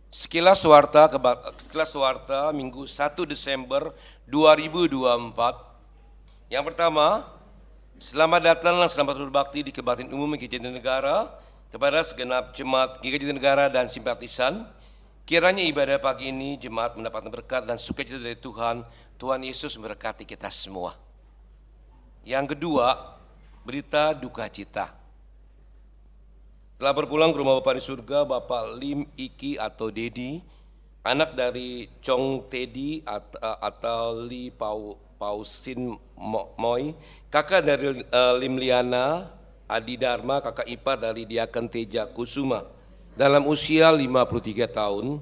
Sekilas warta Minggu 1 Desember 2024. Yang pertama, selamat datang dan selamat berbakti di Kebaktian Umum GKI Jatinegara kepada segenap jemaat GKI Jatinegara dan simpatisan. Kiranya ibadah pagi ini jemaat mendapatkan berkat dan sukacita dari Tuhan. Tuhan Yesus memberkati kita semua. Yang kedua, berita duka cita. Telah berpulang ke rumah Bapa di surga, Bapak Lim Iki atau Dedi, anak dari Chong Tedi atau Li Pausin Moy, kakak dari Lim Liana Adi Dharma, kakak ipar dari Diaken Teja Kusuma, dalam usia 53 tahun.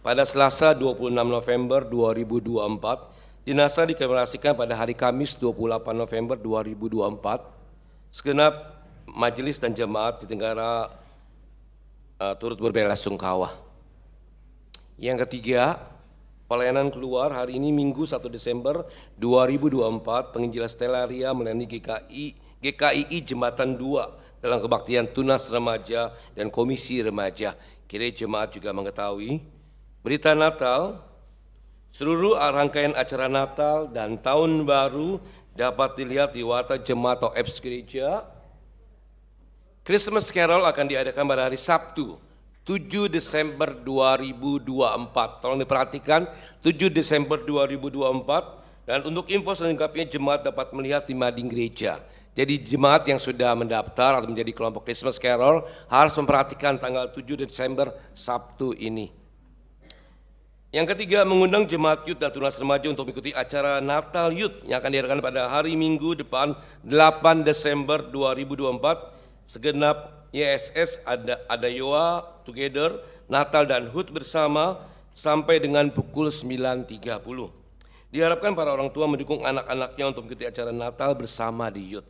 Pada Selasa 26 November 2024, jenazah dikremalasikan pada hari Kamis 28 November 2024. Segenap majelis dan jemaat di negara turut berbelasungkawa. Yang ketiga, pelayanan keluar hari ini Minggu 1 Desember 2024, penginjilan Stellaria melayani GKII Jembatan 2 dalam kebaktian Tunas Remaja dan Komisi Remaja. Kiranya jemaat juga mengetahui berita Natal, seluruh rangkaian acara Natal dan Tahun Baru dapat dilihat di warta jemaat atau apps gereja. Christmas Carol akan diadakan pada hari Sabtu 7 Desember 2024. Tolong diperhatikan 7 Desember 2024. Dan untuk info selengkapnya jemaat dapat melihat di mading gereja. Jadi jemaat yang sudah mendaftar atau menjadi kelompok Christmas Carol harus memperhatikan tanggal 7 Desember Sabtu ini. Yang ketiga, mengundang jemaat Youth dan Tunas Remaja untuk mengikuti acara Natal Youth yang akan diadakan pada hari Minggu depan 8 Desember 2024. Segenap YSS ada Yoa Together, Natal dan HUT bersama sampai dengan pukul 9.30. Diharapkan para orang tua mendukung anak-anaknya untuk mengikuti acara Natal bersama di Youth.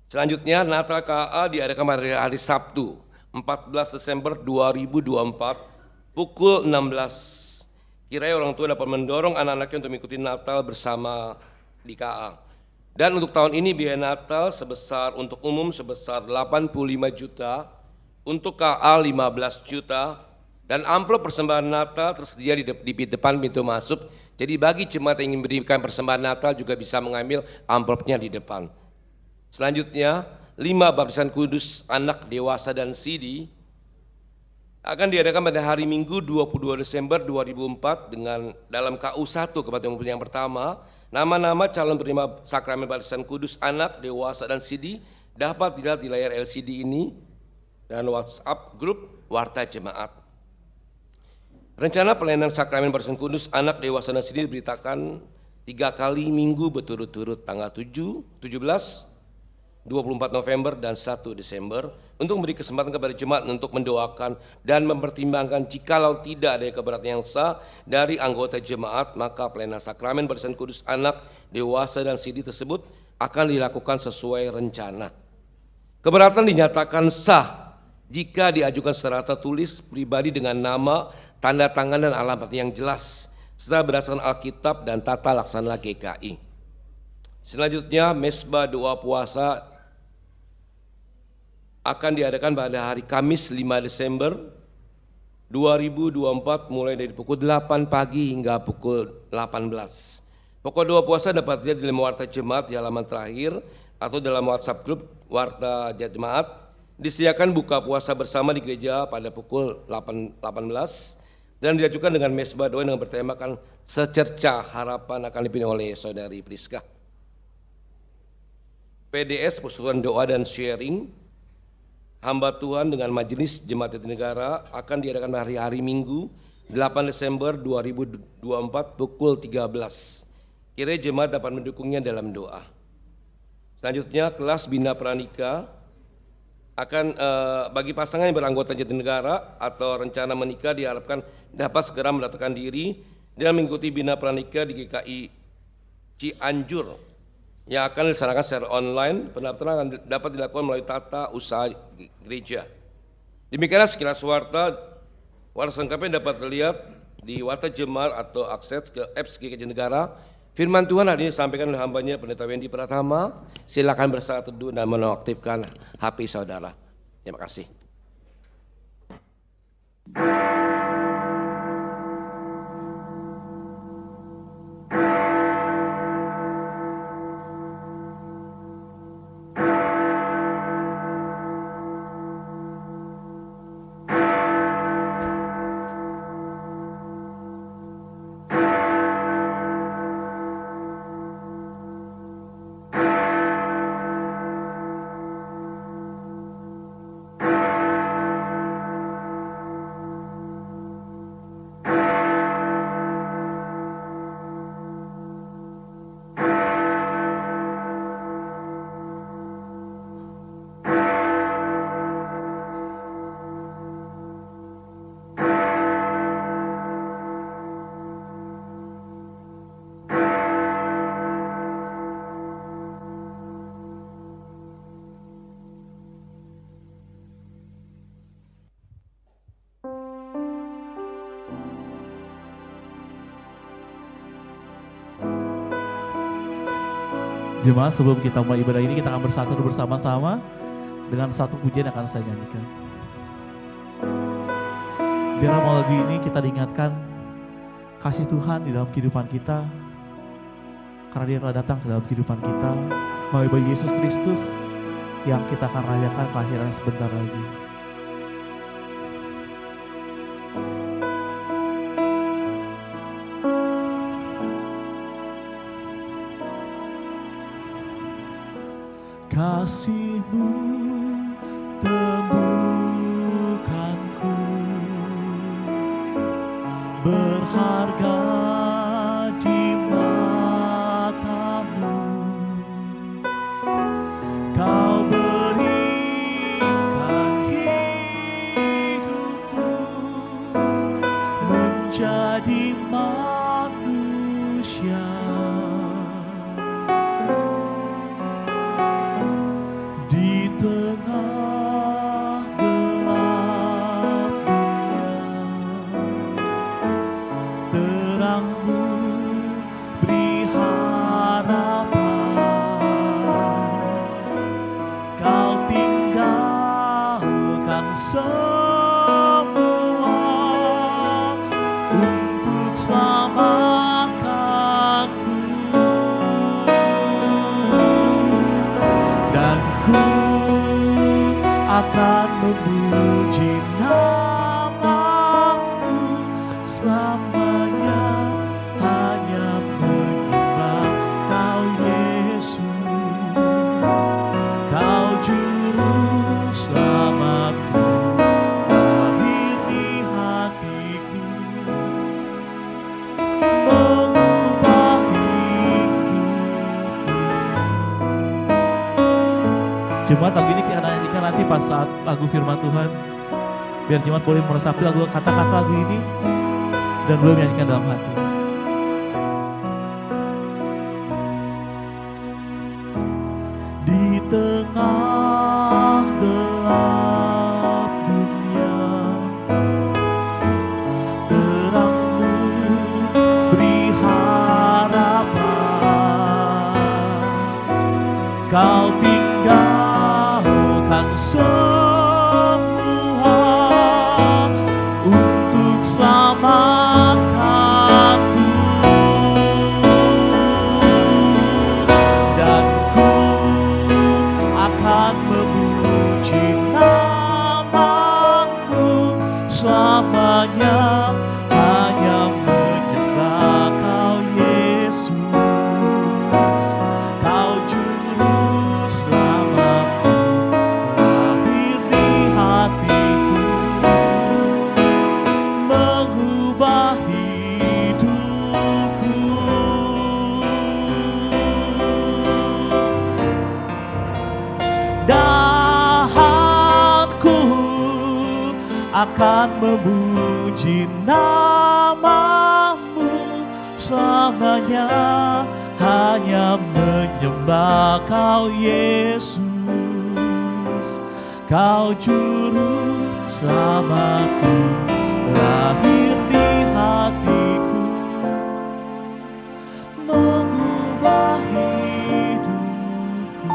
Selanjutnya, Natal KA diadakan pada hari Sabtu 14 Desember 2024 pukul 16. Kiranya orang tua dapat mendorong anak-anaknya untuk mengikuti Natal bersama di KA. Dan untuk tahun ini biaya Natal untuk umum sebesar 85 juta, untuk KA 15 juta, dan amplop persembahan Natal tersedia di depan pintu masuk. Jadi bagi jemaat yang ingin memberikan persembahan Natal juga bisa mengambil amplopnya di depan. Selanjutnya, 5 baptisan kudus anak, dewasa, dan CD akan diadakan pada hari Minggu 22 Desember 2004 dengan dalam KU 1 Kebaktian Umum yang pertama. Nama-nama calon penerima sakramen baptisan kudus anak, dewasa, dan CD dapat dilihat di layar LCD ini dan WhatsApp grup Warta Jemaat. Rencana pelayanan sakramen baptisan kudus anak, dewasa, dan CD diberitakan 3 kali minggu berturut-turut tanggal 7, 17, 24 November dan 1 Desember untuk memberi kesempatan kepada jemaat untuk mendoakan dan mempertimbangkan jikalau tidak ada keberatan yang sah dari anggota jemaat, maka pelayanan sakramen baptisan kudus anak, dewasa, dan CD tersebut akan dilakukan sesuai rencana. Keberatan dinyatakan sah jika diajukan secara tertulis pribadi dengan nama, tanda tangan, dan alamat yang jelas serta berdasarkan Alkitab dan tata laksana GKI. Selanjutnya, mesbah doa puasa akan diadakan pada hari Kamis 5 Desember 2024 mulai dari pukul 8 pagi hingga pukul 18. Pokok doa puasa dapat dilihat di dalam warta jemaat di halaman terakhir atau dalam WhatsApp grup Warta Jemaat. Disediakan buka puasa bersama di gereja pada pukul 18 dan diajukan dengan mesbah doa yang bertemakan Secercah Harapan akan dipimpin oleh Saudari Priska. PDS Persatuan Doa dan Sharing Hamba Tuhan dengan Majelis Jemaat Jatinegara akan diadakan hari Minggu 8 Desember 2024 pukul 13. Kiranya jemaat dapat mendukungnya dalam doa. Selanjutnya, kelas Bina Pranika akan bagi pasangan yang beranggota Jatinegara atau rencana menikah diharapkan dapat segera mendaftarkan diri dan mengikuti Bina Pranika di GKI Cianjur yang akan dilaksanakan secara online. Pendaftaran akan dapat dilakukan melalui tata usaha gereja. Demikianlah sekilas warta. Warta selengkapnya dapat dilihat di Warta Jemaat atau akses ke apps GKI Jatinegara. Firman Tuhan hari ini disampaikan oleh hambanya Pendeta Wendy Pratama. Silakan bersaat teduh dan menonaktifkan HP saudara. Terima kasih. Jemaat, sebelum kita mulai ibadah ini, kita akan bersatu bersama-sama dengan satu pujian yang akan saya nyanyikan. Biar malam lagu ini kita diingatkan kasih Tuhan di dalam kehidupan kita, karena Dia telah datang ke dalam kehidupan kita melalui bayi Yesus Kristus yang kita akan rayakan kelahiran sebentar lagi. Kasih-Mu temukanku, berharga di mata-Mu. Kau berikan hidupmu menjadi manusia. Akan memuji nama-Mu selamanya, hanya menyembah Kau Yesus. Kau juru selamatku, lahir di hatiku, mengubah hidupku. Jemaat, lagu ini kita nyanyikan nanti pas saat lagu firman Tuhan. Biar jemaat boleh meresapi lagu kata-kata lagu ini dan boleh menyanyikan dalam hati. Di tengah gelap dunia, terang-Mu beri harapan. Kau tinggalkan semua untuk selamatkanku, dan ku akan memuji nama-Mu selamanya, hanya menyembah Kau Yesus. Kau juru selamatku, lahir di hatiku, mengubah hidupku. Dahanku akan memuji nama-Mu selamanya, hanya menyembah Kau Yesus. Kau juru selamatku, lahir di hatiku, mengubah hidupku,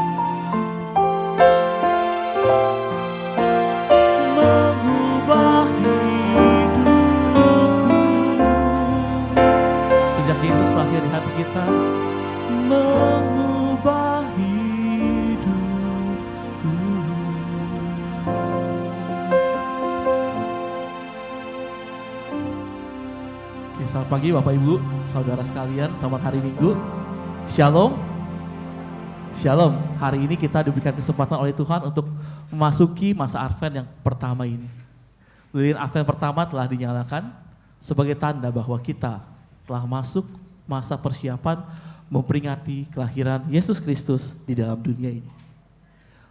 mengubah hidupku. Sejak Yesus lahir di hati kita, mengubah hidupku. Oke, selamat pagi Bapak Ibu, saudara sekalian, selamat hari Minggu. Shalom. Shalom. Hari ini kita diberikan kesempatan oleh Tuhan untuk memasuki masa Advent yang pertama ini. Lilin Advent pertama telah dinyalakan sebagai tanda bahwa kita telah masuk masa persiapan memperingati kelahiran Yesus Kristus di dalam dunia ini.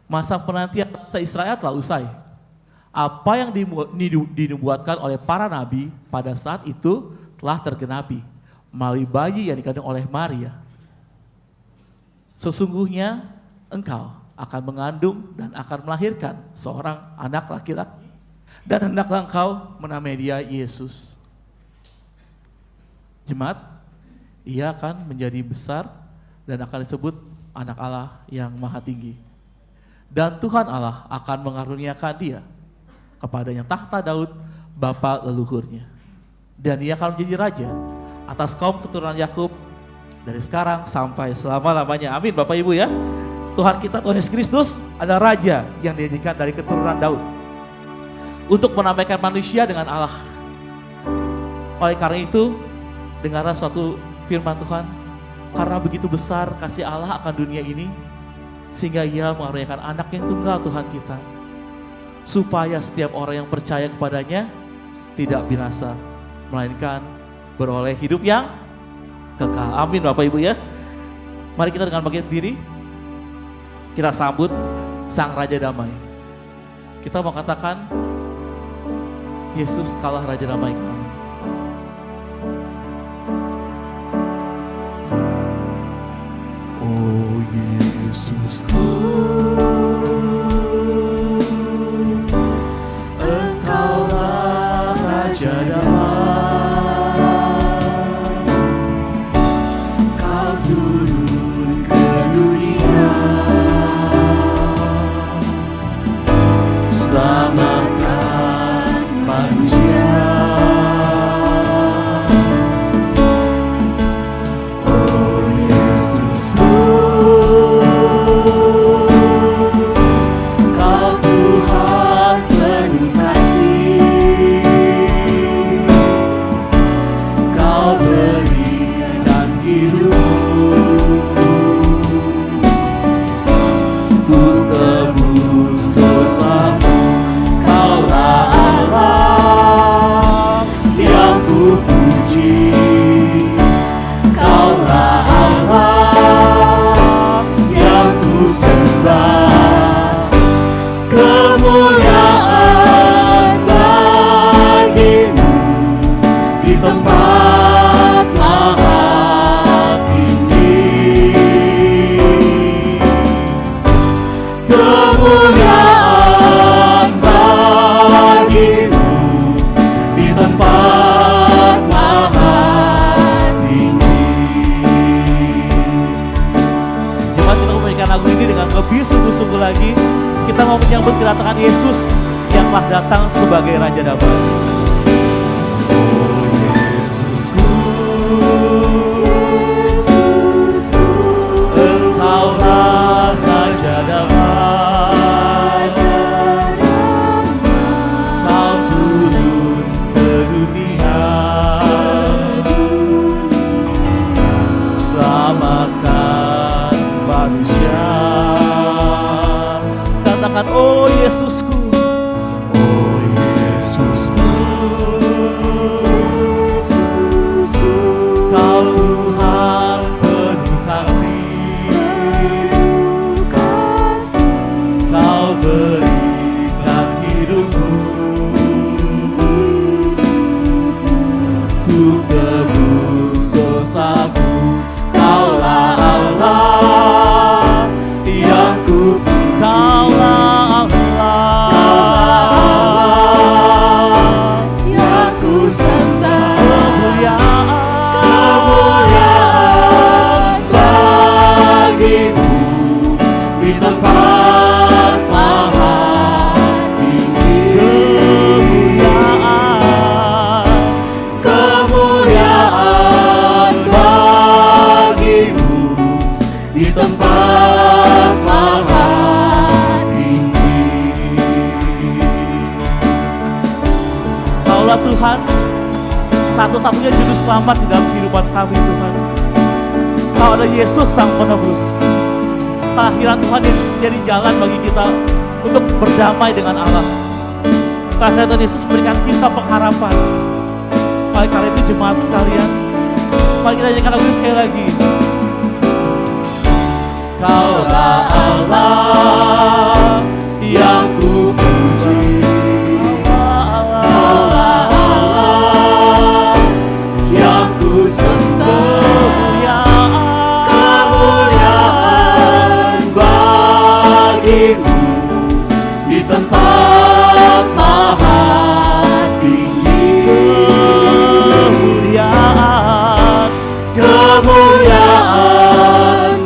Masa penantian bangsa Israel telah usai. Apa yang dinubuatkan oleh para nabi pada saat itu telah tergenapi melalui bayi yang dikandung oleh Maria. Sesungguhnya engkau akan mengandung dan akan melahirkan seorang anak laki-laki, dan hendaklah engkau menamai dia Yesus. Jemaat, ia akan menjadi besar dan akan disebut anak Allah yang maha tinggi. Dan Tuhan Allah akan mengaruniakan dia kepadanya tahta Daud bapa leluhurnya. Dan ia akan menjadi raja atas kaum keturunan Yakub dari sekarang sampai selama-lamanya. Amin Bapak Ibu ya. Tuhan kita, Tuhan Yesus Kristus adalah raja yang dijadikan dari keturunan Daud untuk menambahkan manusia dengan Allah. Oleh karena itu, dengarlah suatu firman Tuhan, karena begitu besar kasih Allah akan dunia ini, sehingga ia mengaruniakan anak yang tunggal Tuhan kita, supaya setiap orang yang percaya kepadanya tidak binasa, melainkan beroleh hidup yang kekal. Amin Bapak Ibu ya. Mari kita dengan bangkit diri, kita sambut Sang Raja Damai. Kita mau katakan, Yesus kaulah Raja Damai kami. Oh Yesusku, Engkaulah Raja Damai. Kau turun ke dunia, selamatkan manusia. Sungguh-sungguh lagi kita mau menyambut kedatangan Yesus yang telah datang sebagai Raja Damai. Oh Yesusku, Yesusku, Engkaulah Raja Damai. Kau turun ke dunia, selamatkan manusia. Katakan, oh Yesusku, oh Yesusku, Yesusku, Kau Tuhan penuh kasih, Kau berikan hidupmu untuk tebus dosaku. Kaulah Allah yang ku Kaulah Allah yang ku sembah. Kemuliaan bagimu di tempat maha tinggi. Kemuliaan bagimu di tempat maha Tuhan, satu-satunya juru selamat di dalam kehidupan kami Tuhan. Kau ada Yesus Sang Penebus. Kelahiran Tuhan Yesus menjadi jalan bagi kita untuk berdamai dengan Allah. Kelahiran Tuhan Yesus memberikan kita pengharapan. Oleh karena itu jemaat sekalian, mari kita nyanyikan lagu ini sekali lagi. Kaulah Allah yang ku puji. Di tempat maha tinggi. Kemuliaan, kemuliaan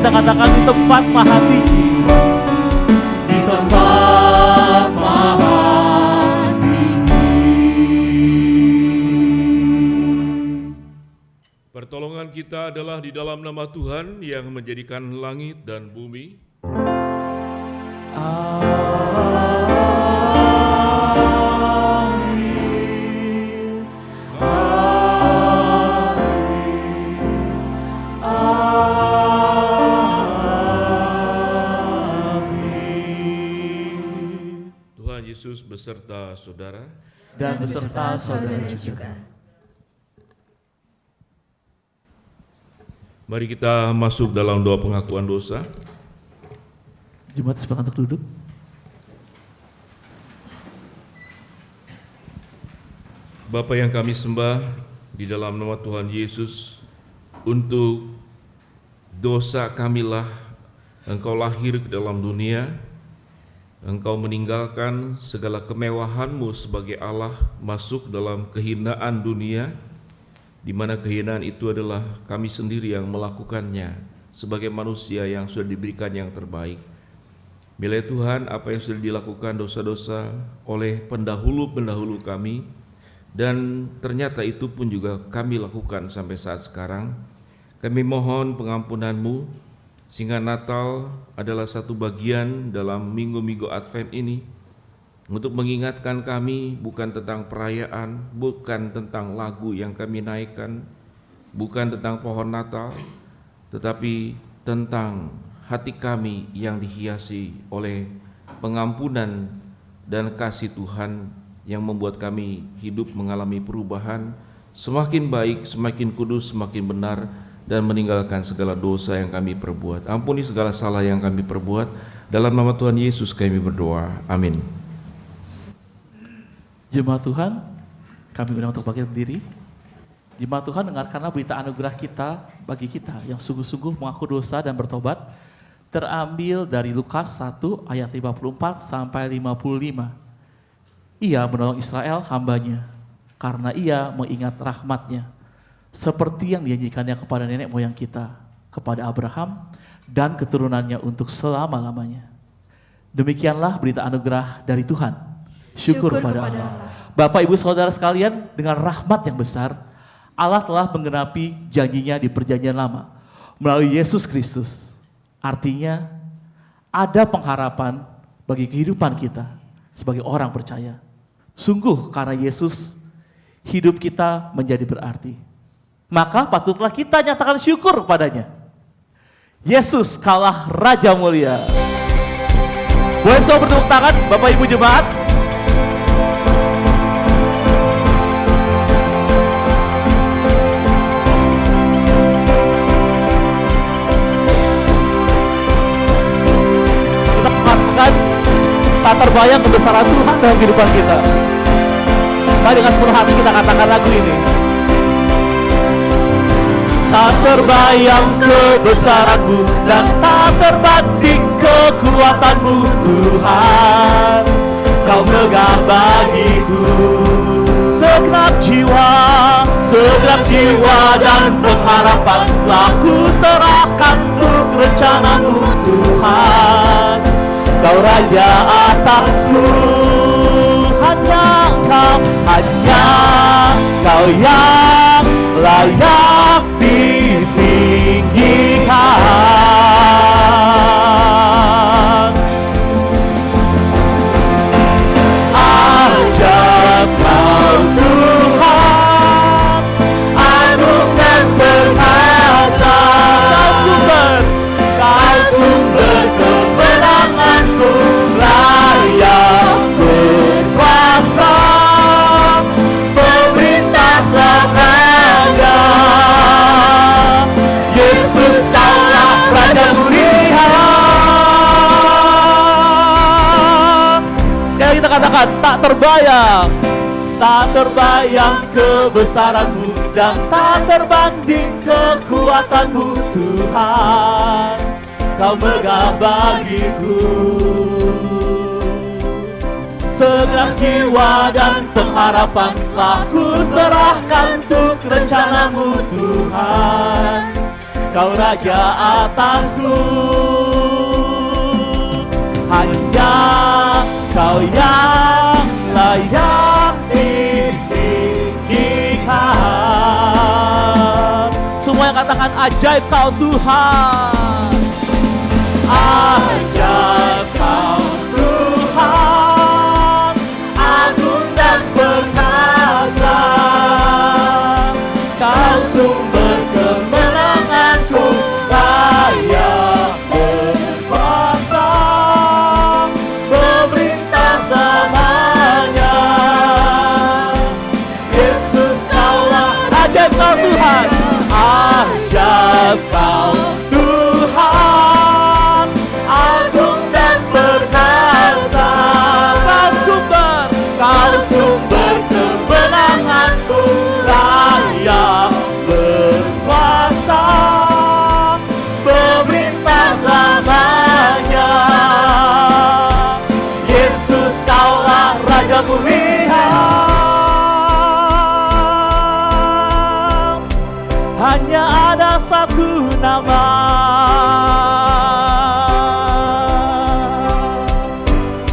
kita katakan di tempat maha tinggi. Di tempat maha tinggi. Pertolongan kita adalah di dalam nama Tuhan yang menjadikan langit dan bumi. Tuhan Yesus beserta saudara Dan beserta saudara juga. Mari kita masuk dalam doa pengakuan dosa. Jemaat silakan untuk duduk. Bapa yang kami sembah di dalam nama Tuhan Yesus, untuk dosa kamilah Engkau lahir ke dalam dunia, Engkau meninggalkan segala kemewahan-Mu sebagai Allah, masuk dalam kehinaan dunia, di mana kehinaan itu adalah kami sendiri yang melakukannya sebagai manusia yang sudah diberikan yang terbaik. Bila Tuhan, apa yang sudah dilakukan dosa-dosa oleh pendahulu-pendahulu kami, dan ternyata itu pun juga kami lakukan sampai saat sekarang, kami mohon pengampunan-Mu, sehingga Natal adalah satu bagian dalam minggu-minggu Advent ini, untuk mengingatkan kami bukan tentang perayaan, bukan tentang lagu yang kami naikkan, bukan tentang pohon Natal, tetapi tentang hati kami yang dihiasi oleh pengampunan dan kasih Tuhan yang membuat kami hidup mengalami perubahan, semakin baik, semakin kudus, semakin benar, dan meninggalkan segala dosa yang kami perbuat. Ampuni segala salah yang kami perbuat, dalam nama Tuhan Yesus kami berdoa, amin. Jemaat Tuhan, kami undang untuk bangkit berdiri. Jemaat Tuhan, dengarkanlah berita anugerah kita bagi kita yang sungguh-sungguh mengaku dosa dan bertobat, terambil dari Lukas 1 ayat 54 sampai 55. Ia menolong Israel hambanya, karena ia mengingat rahmat-Nya, seperti yang dijanjikannya kepada nenek moyang kita, kepada Abraham dan keturunannya untuk selama-lamanya. Demikianlah berita anugerah dari Tuhan. Syukur kepada Allah. Bapak Ibu Saudara sekalian, dengan rahmat yang besar, Allah telah menggenapi janjinya di perjanjian lama melalui Yesus Kristus. Artinya ada pengharapan bagi kehidupan kita sebagai orang percaya. Sungguh karena Yesus, hidup kita menjadi berarti. Maka patutlah kita nyatakan syukur kepadanya. Yesus kaulah Raja mulia. Boleh semua bertepuk tangan Bapak Ibu jemaat. Tak terbayang kebesaran Tuhan dalam kehidupan kita. Mari dengan sepenuh hati kita katakan lagu ini. Tak terbayang kebesaran-Mu dan tak terbanding kekuatan-Mu Tuhan. Kau megah bagiku segenap jiwa dan pengharapan telah ku serahkan untuk rencana-Mu Tuhan. Kau Raja atasku, hanya Kau yang layak ditinggikan. Ajaib Kau Tuhan, agung dan perkasa. Kau sumber kemenanganku, layak berkuasa, pemerintah selamanya. Yesus kaulah Raja mulia. Sekali kita katakan, tak terbayang kebesaran-Mu dan tak terbanding kekuatan-Mu Tuhan. Kau megah bagiku segenap jiwa dan pengharapan telah ku serahkan untuk rencana-Mu Tuhan. Kau Raja atasku. Hanya Kau yang layak ditinggikan. Semua yang katakan ajaib Kau Tuhan. Ajaib Kau Tuhan, agung dan perkasa. Kau sumber kemenanganku, layak berkuasa, pemerintah selamanya. Yesus Kaulah ajaib Kau Tuhan. Ajaib Kau Tuhan, agung dan perkasa. Kau sumber kemenanganku, layak berkuasa, pemerintah selamanya. Yesus Kaulah Raja mulia. Hanya ada satu nama,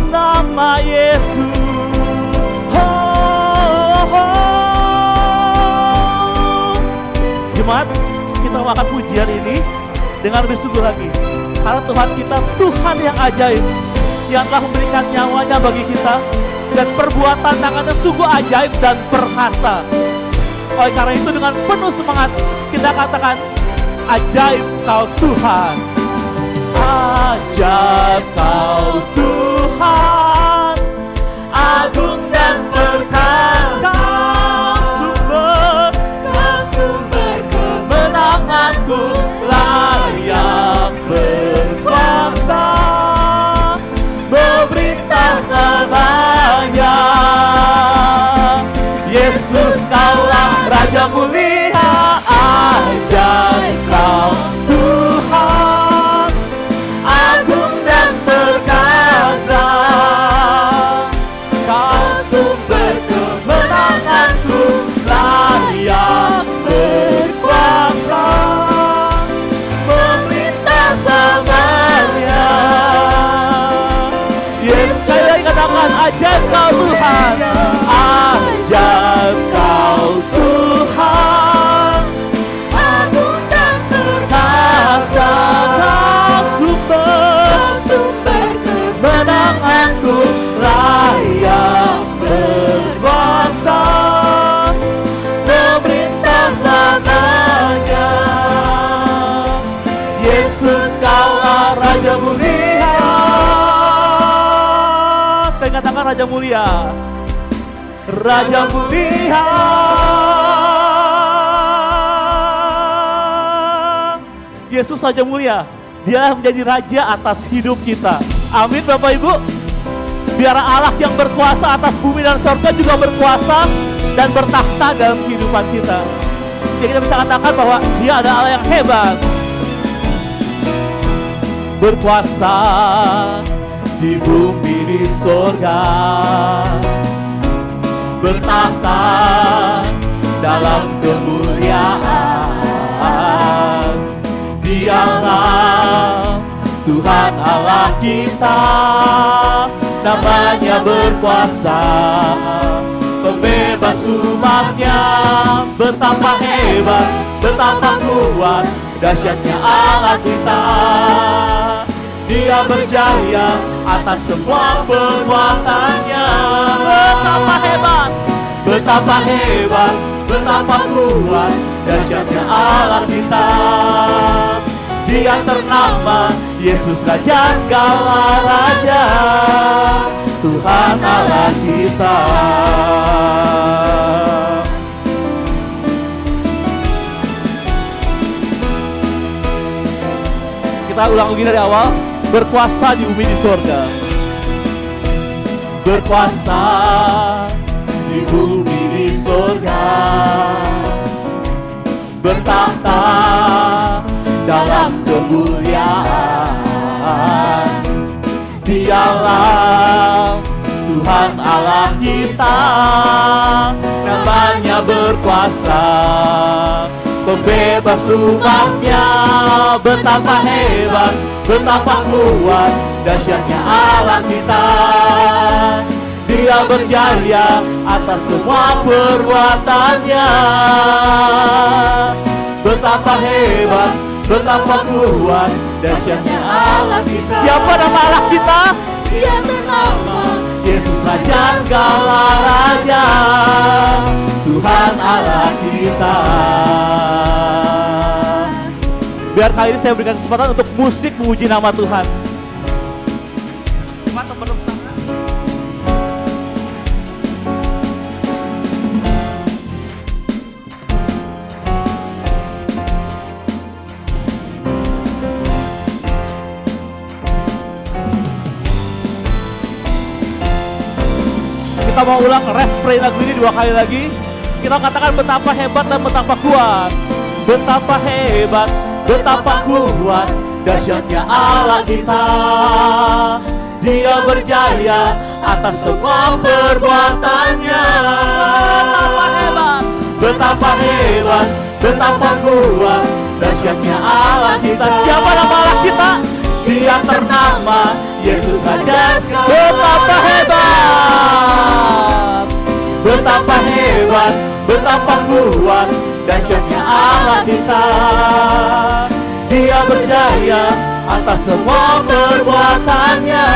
nama Yesus. Jemaat, kita akan pujian ini dengan lebih sungguh lagi. Karena Tuhan kita, Tuhan yang ajaib, yang telah memberikan nyawanya bagi kita, dan perbuatan tangannya sungguh ajaib dan perkasa. Oleh karena itu dengan penuh semangat kita katakan, ajaib Kau Tuhan. Ajaib Kau Tuhan, agung dan perkasa. Kau sumber kemenanganku, layak berkuasa, memerintah selamanya. Yesus Kaulah Raja mulia. Ajaib Kau Tuhan, agung dan perkasa. Kau sumber kemenanganku, layak berkuasa, pemerintah selamanya. Yesus, saya katakan ajaib Kau Tuhan. Ajaib Kau Tuhan, agung dan perkasa. Kau sumber kemenanganku, layak berkuasa, pemerintah selamanya. Yesus Kaulah Raja mulia. Sekali katakan Raja mulia. Raja mulia. Yesus Raja mulia. Dia menjadi Raja atas hidup kita. Amin Bapak Ibu. Biar Allah yang berkuasa atas bumi dan surga juga berkuasa dan bertakhta dalam kehidupan kita. Jadi kita bisa katakan bahwa Dia adalah Allah yang hebat, berkuasa di bumi di surga, bertakhta dalam kemuliaan. Dialah Tuhan Allah kita, namanya berkuasa, pembebas umatnya. Betapa hebat, betapa kuat, dahsyatnya Allah kita. Dia berjaya atas semua perbuatannya. Betapa hebat, betapa hebat, betapa kuat, dahsyatnya Allah kita. Dia ternama Yesus Raja segala raja, Tuhan Allah kita. Kita ulang lagi dari awal. Berkuasa di bumi di surga, berkuasa di bumi di surga, bertakhta dalam kemuliaan. Dialah Tuhan Allah kita, namanya berkuasa, pembebas umatnya. Betapa hebat, betapa kuat, dahsyatnya Allah kita. Dia berjaya atas semua perbuatannya. Betapa hebat, betapa kuat, dahsyatnya Allah kita. Siapa nama Allah kita? Dia bernama Yesus, Raja segala raja, Tuhan Allah kita. Biar kali ini saya berikan kesempatan untuk musik memuji nama Tuhan. Mantap, tepuk tangan. Kita mau ulang refrain lagu ini 2 kali lagi. Kita katakan betapa hebat dan betapa kuat. Betapa hebat, betapa kuat, dahsyatnya Allah kita. Dia berjaya atas semua perbuatannya. Betapa hebat, betapa hebat, betapa kuat, dahsyatnya Allah kita. Siapa nama Allah kita? Dia ternama Yesus Raja. Betapa hebat, betapa hebat, betapa kuat, dahsyatnya Allah kita. Dia berjaya atas semua perbuatannya.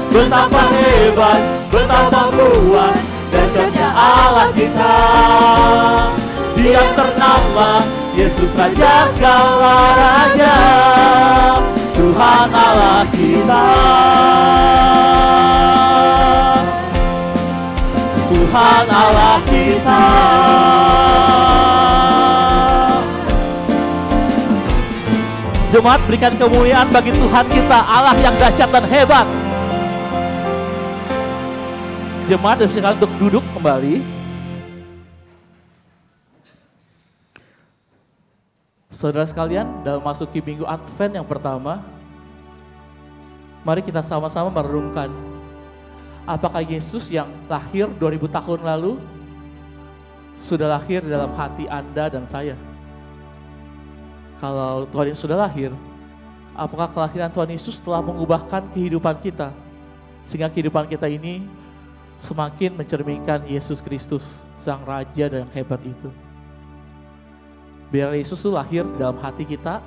Betapa hebat, betapa kuat, dahsyatnya Allah kita. Dia ternama Yesus Raja segala raja, Tuhan Allah kita. Tuhan Allah kita. Jemaat, berikan kemuliaan bagi Tuhan kita, Allah yang dahsyat dan hebat. Jemaat, silakan untuk duduk kembali. Saudara sekalian, dalam masuki minggu Advent yang pertama, mari kita sama-sama merenungkan apakah Yesus yang lahir 2000 tahun lalu sudah lahir dalam hati Anda dan saya. Kalau Tuhan Yesus sudah lahir, apakah kelahiran Tuhan Yesus telah mengubahkan kehidupan kita sehingga kehidupan kita ini semakin mencerminkan Yesus Kristus, Sang Raja yang hebat itu. Biar Yesus itu lahir dalam hati kita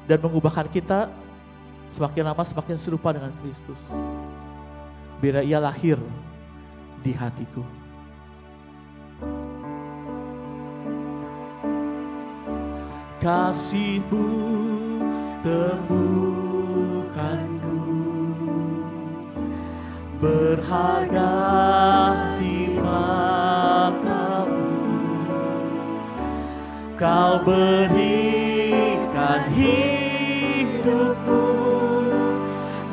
dan mengubahkan kita semakin lama semakin serupa dengan Kristus. Biar Ia lahir di hatiku. Kasih-Mu temukanku, berharga di mata-Mu. Kau berikan hidupku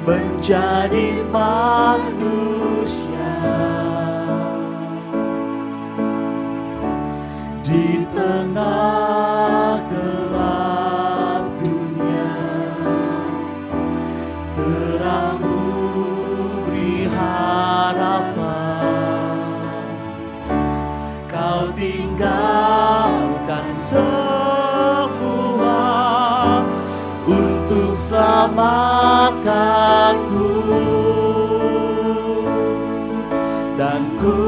menjadi manusia di tengah gelap dunia. Terang-Mu beri harapan. Kau tinggalkan semua untuk selamatkanku, dan ku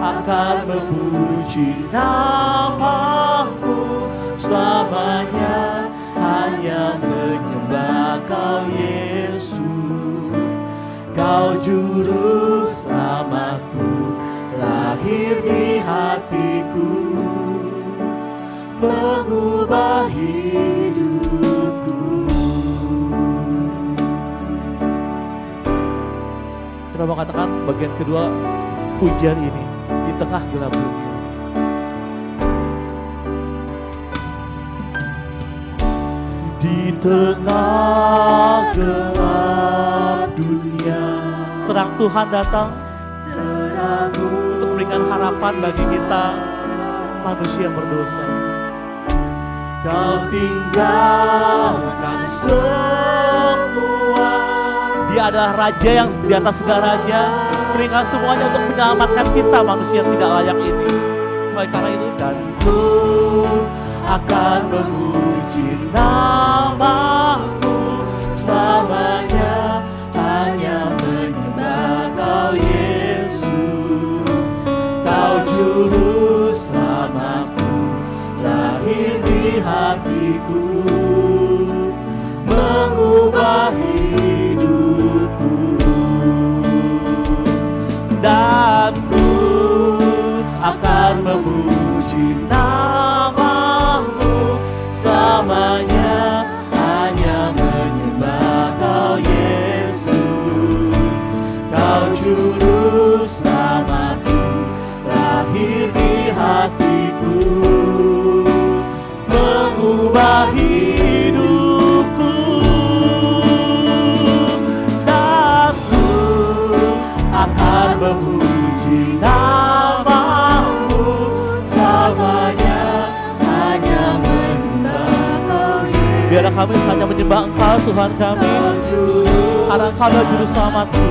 akan memuji nama-Mu selamanya, hanya menyembah Kau Yesus. Kau juru selamatku, lahir di hatiku, mengubah hidupku. Kita mau katakan bagian kedua pujian ini, di tengah gelap dunia. Di tengah gelap dunia, terang Tuhan datang untuk memberikan harapan bagi kita manusia berdosa. Kau tinggalkan semua. Dia adalah Raja yang di atas segala raja, berikan semuanya untuk menyelamatkan kita manusia yang tidak layak ini. Oleh karena itu, dan ku akan memuji nama-Mu selamanya, hanya menyembah Kau Yesus. Kau juru selamatku, lahir di hatiku, mengubah hidupku. Dan ku akan memuji nama-Mu selamanya, hanya menyembah Kau Yesus. Kau juru selamatku, lahir di hatiku, mengubah hidupku. Dan ku akan memuji nama-Mu selamanya, hanya menyembah Kau Yesus. Biarlah kami hanya menyembah Engkau Tuhan kami, karena Engkau adalah juru selamatku.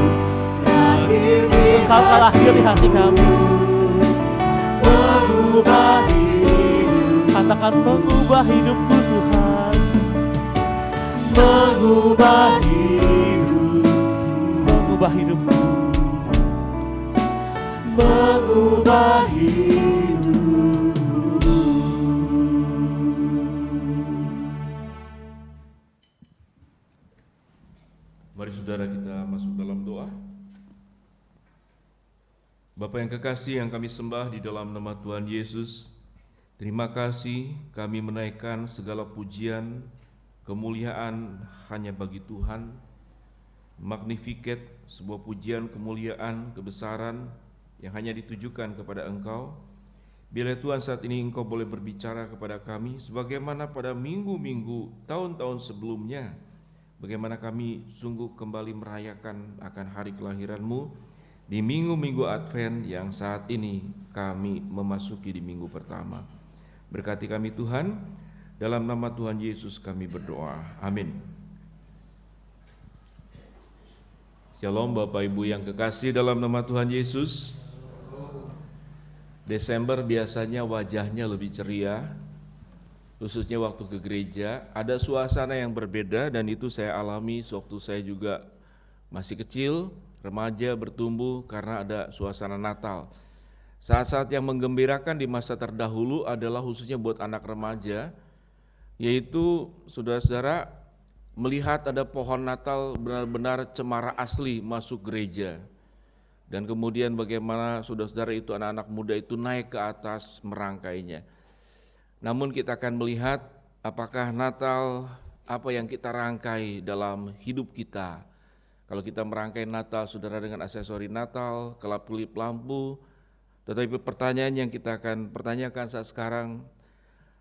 Engkau telah lahir di hati kami, mengubah hidup. Katakan mengubah hidupku Tuhan, mengubah hidup, mengubah hidupku, mengubah hidupku. Mari saudara kita masuk dalam doa. Bapa yang kekasih yang kami sembah di dalam nama Tuhan Yesus, terima kasih kami menaikkan segala pujian, kemuliaan hanya bagi Tuhan. Magnificat, sebuah pujian, kemuliaan, kebesaran yang hanya ditujukan kepada Engkau. Bila Tuhan saat ini Engkau boleh berbicara kepada kami, sebagaimana pada minggu-minggu tahun-tahun sebelumnya, bagaimana kami sungguh kembali merayakan akan hari kelahiran-Mu, di minggu-minggu Advent yang saat ini kami memasuki di minggu pertama. Berkati kami Tuhan, dalam nama Tuhan Yesus kami berdoa. Amin. Shalom Bapak Ibu yang kekasih dalam nama Tuhan Yesus. Desember biasanya wajahnya lebih ceria, khususnya waktu ke gereja. Ada suasana yang berbeda dan itu saya alami sewaktu saya juga masih kecil, remaja, bertumbuh karena ada suasana Natal. Saat-saat yang menggembirakan di masa terdahulu adalah khususnya buat anak remaja, yaitu saudara-saudara melihat ada pohon Natal benar-benar cemara asli masuk gereja. Dan kemudian bagaimana saudara-saudara itu anak-anak muda itu naik ke atas merangkainya. Namun kita akan melihat apakah Natal apa yang kita rangkai dalam hidup kita. Kalau kita merangkai Natal, saudara, dengan aksesori Natal, kelap-kelip lampu, tetapi pertanyaan yang kita akan pertanyakan saat sekarang,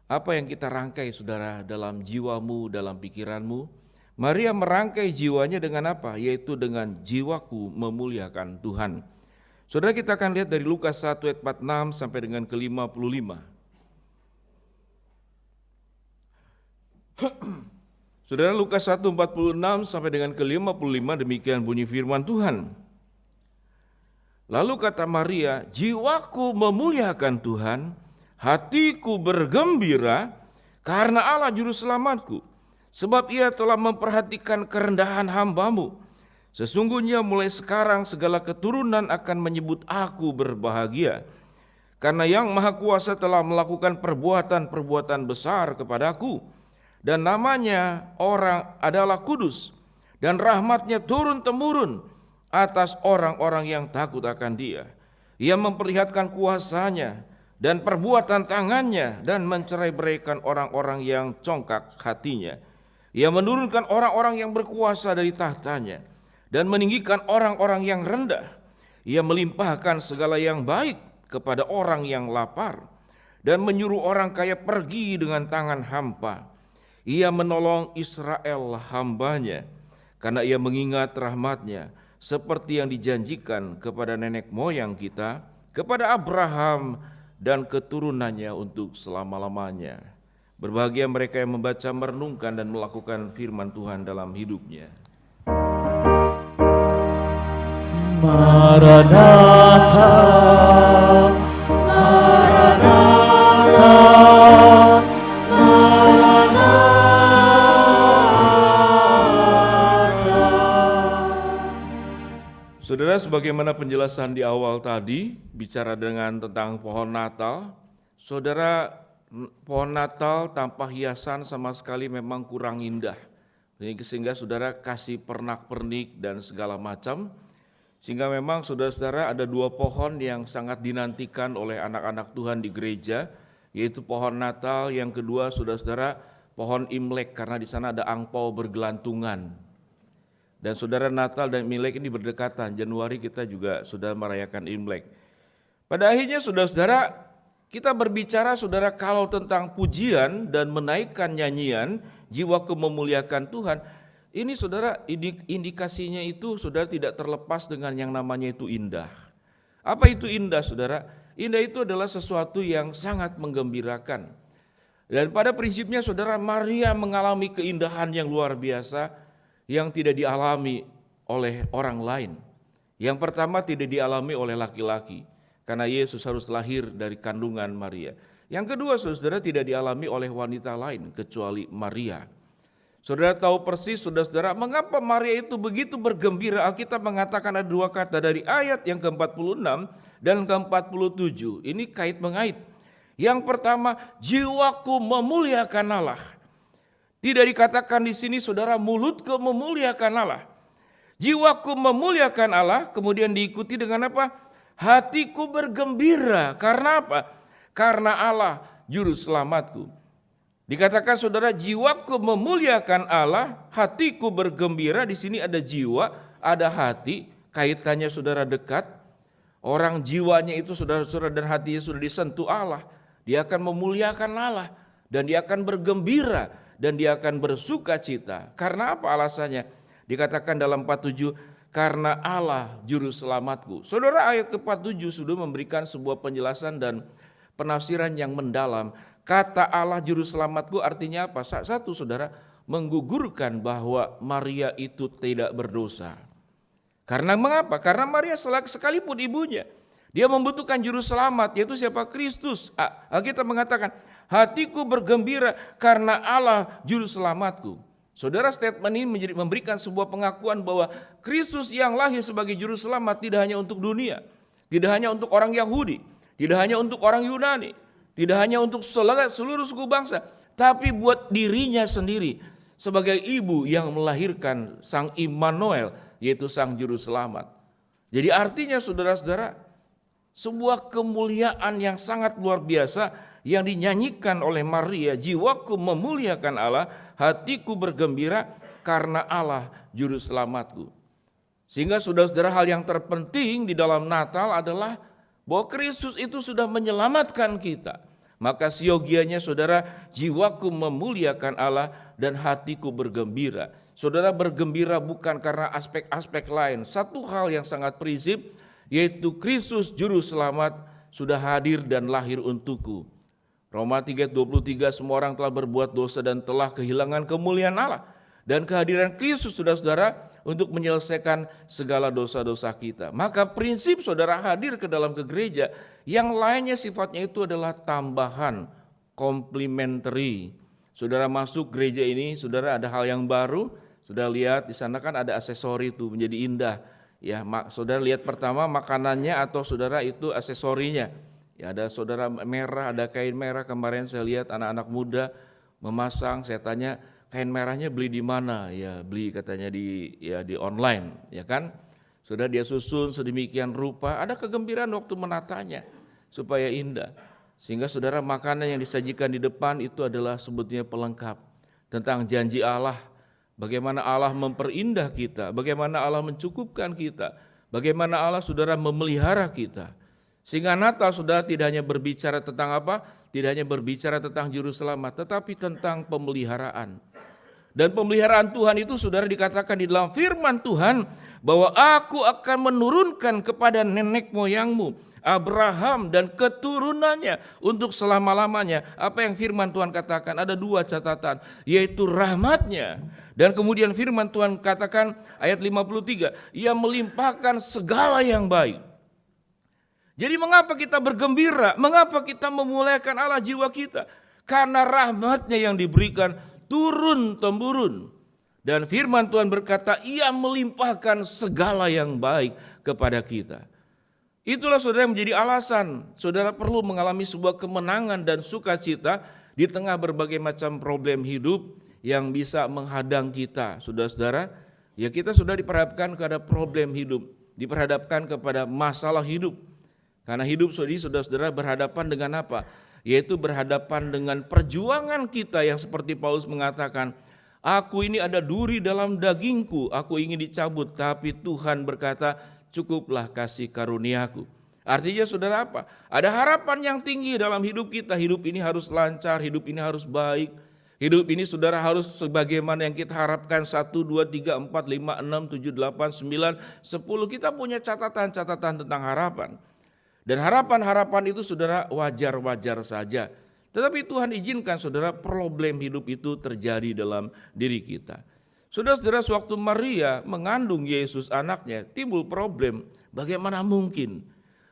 apa yang kita rangkai, saudara, dalam jiwamu, dalam pikiranmu? Maria merangkai jiwanya dengan apa? Yaitu dengan jiwaku memuliakan Tuhan. Saudara, kita akan lihat dari Lukas 1 ayat 46 sampai dengan ke-55. Saudara, Lukas 1:46 sampai dengan ke-55 demikian bunyi firman Tuhan. Lalu kata Maria, jiwaku memuliakan Tuhan, hatiku bergembira karena Allah juru selamatku, sebab Ia telah memperhatikan kerendahan hamba-Mu. Sesungguhnya mulai sekarang segala keturunan akan menyebut aku berbahagia, karena Yang Maha Kuasa telah melakukan perbuatan-perbuatan besar kepadaku. Dan namanya orang adalah kudus, dan rahmatnya turun-temurun atas orang-orang yang takut akan Dia. Ia memperlihatkan kuasanya dan perbuatan tangannya, dan mencerai-beraikan orang-orang yang congkak hatinya. Ia menurunkan orang-orang yang berkuasa dari tahtanya, dan meninggikan orang-orang yang rendah. Ia melimpahkan segala yang baik kepada orang yang lapar, dan menyuruh orang kaya pergi dengan tangan hampa. Ia menolong Israel hamba-Nya, karena Ia mengingat rahmat-Nya, seperti yang dijanjikan kepada nenek moyang kita, kepada Abraham dan keturunannya untuk selama-lamanya. Berbahagia mereka yang membaca, merenungkan, dan melakukan firman Tuhan dalam hidupnya. Maranatha, Maranatha. Saudara, sebagaimana penjelasan di awal tadi, bicara tentang pohon Natal, saudara, pohon Natal tanpa hiasan sama sekali memang kurang indah. Sehingga saudara kasih pernak-pernik dan segala macam, sehingga memang saudara-saudara ada dua pohon yang sangat dinantikan oleh anak-anak Tuhan di gereja, yaitu pohon Natal, yang kedua saudara-saudara pohon Imlek, karena di sana ada angpau bergelantungan. Dan saudara, Natal dan Imlek ini berdekatan. Januari kita juga sudah merayakan Imlek. Pada akhirnya saudara-saudara, kita berbicara saudara kalau tentang pujian dan menaikkan nyanyian, jiwaku memuliakan Tuhan. Ini saudara, indikasinya itu saudara tidak terlepas dengan yang namanya itu indah. Apa itu indah saudara? Indah itu adalah sesuatu yang sangat menggembirakan. Dan pada prinsipnya saudara, Maria mengalami keindahan yang luar biasa yang tidak dialami oleh orang lain. Yang pertama, tidak dialami oleh laki-laki, karena Yesus harus lahir dari kandungan Maria. Yang kedua, saudara, tidak dialami oleh wanita lain kecuali Maria. Saudara tahu persis, saudara, mengapa Maria itu begitu bergembira. Alkitab mengatakan ada dua kata dari ayat yang ke-46 dan ke-47. Ini kait mengait. Yang pertama, jiwaku memuliakan Allah. Tidak dikatakan di sini saudara mulutku memuliakan Allah. Jiwaku memuliakan Allah, kemudian diikuti dengan apa? Hatiku bergembira. Karena apa? Karena Allah juru selamatku. Dikatakan saudara, jiwaku memuliakan Allah, hatiku bergembira. Di sini ada jiwa, ada hati, kaitannya saudara dekat. Orang jiwanya itu saudara-saudara dan hatinya sudah disentuh Allah, dia akan memuliakan Allah dan dia akan bergembira dan dia akan bersuka cita. Karena apa alasannya? Dikatakan dalam 47, karena Allah juru selamatku. Saudara, ayat ke-47 sudah memberikan sebuah penjelasan dan penafsiran yang mendalam. Kata Allah juru selamatku artinya apa? Satu saudara, menggugurkan bahwa Maria itu tidak berdosa. Karena mengapa? Karena Maria sekalipun ibunya, dia membutuhkan juru selamat, yaitu siapa? Kristus. Alkitab mengatakan, hatiku bergembira karena Allah juru selamatku. Saudara, statement ini memberikan sebuah pengakuan bahwa Kristus yang lahir sebagai juru selamat tidak hanya untuk dunia, tidak hanya untuk orang Yahudi, tidak hanya untuk orang Yunani, tidak hanya untuk seluruh suku bangsa, tapi buat dirinya sendiri sebagai ibu yang melahirkan Sang Immanuel, yaitu Sang Juru Selamat. Jadi artinya saudara-saudara, sebuah kemuliaan yang sangat luar biasa yang dinyanyikan oleh Maria. Jiwaku memuliakan Allah, hatiku bergembira karena Allah juru selamatku. Sehingga saudara-saudara, hal yang terpenting di dalam Natal adalah bahwa Kristus itu sudah menyelamatkan kita. Maka siogianya saudara, jiwaku memuliakan Allah dan hatiku bergembira. Saudara bergembira bukan karena aspek-aspek lain. Satu hal yang sangat prinsip, yaitu Kristus juru selamat sudah hadir dan lahir untukku. Roma 3:23, semua orang telah berbuat dosa dan telah kehilangan kemuliaan Allah. Dan kehadiran Kristus saudara-saudara untuk menyelesaikan segala dosa-dosa kita. Maka prinsip saudara hadir ke dalam ke gereja, yang lainnya sifatnya itu adalah tambahan, komplementary. Saudara masuk gereja ini, saudara ada hal yang baru. Saudara lihat di sana kan ada aksesori itu menjadi indah. Ya, saudara lihat pertama makanannya atau saudara itu aksesorinya. Ya, ada saudara merah, ada kain merah. Kemarin saya lihat anak-anak muda memasang. Saya tanya, kain merahnya beli di mana? Ya, beli katanya di online, ya kan? Sudah dia susun sedemikian rupa. Ada kegembiraan waktu menatanya supaya indah. Sehingga saudara, makanan yang disajikan di depan itu adalah sebetulnya pelengkap tentang janji Allah. Bagaimana Allah memperindah kita, bagaimana Allah mencukupkan kita, bagaimana Allah saudara memelihara kita. Sehingga Natal saudara tidak hanya berbicara tentang apa? Tidak hanya berbicara tentang juru selamat, tetapi tentang pemeliharaan. Dan pemeliharaan Tuhan itu saudara dikatakan di dalam firman Tuhan bahwa aku akan menurunkan kepada nenek moyangmu Abraham dan keturunannya untuk selama-lamanya. Apa yang firman Tuhan katakan? Ada dua catatan, yaitu rahmatnya. Dan kemudian firman Tuhan katakan ayat 53, ia melimpahkan segala yang baik. Jadi mengapa kita bergembira? Mengapa kita memuliakan Allah jiwa kita? Karena rahmatnya yang diberikan turun-temurun. Dan firman Tuhan berkata, Ia melimpahkan segala yang baik kepada kita. Itulah saudara yang menjadi alasan saudara perlu mengalami sebuah kemenangan dan sukacita di tengah berbagai macam problem hidup yang bisa menghadang kita. Saudara-saudara, ya kita sudah diperhadapkan kepada problem hidup, diperhadapkan kepada masalah hidup. Karena hidup saudara-saudara berhadapan dengan apa? Yaitu berhadapan dengan perjuangan kita yang seperti Paulus mengatakan, aku ini ada duri dalam dagingku, aku ingin dicabut, tapi Tuhan berkata, cukuplah kasih karuniaku. Artinya saudara apa? Ada harapan yang tinggi dalam hidup kita, hidup ini harus lancar, hidup ini harus baik. Hidup ini saudara harus sebagaimana yang kita harapkan 1, 2, 3, 4, 5, 6, 7, 8, 9, 10. Kita punya catatan-catatan tentang harapan. Dan harapan-harapan itu saudara wajar-wajar saja. Tetapi Tuhan izinkan saudara problem hidup itu terjadi dalam diri kita. Saudara-saudara, sewaktu Maria mengandung Yesus anaknya timbul problem. Bagaimana mungkin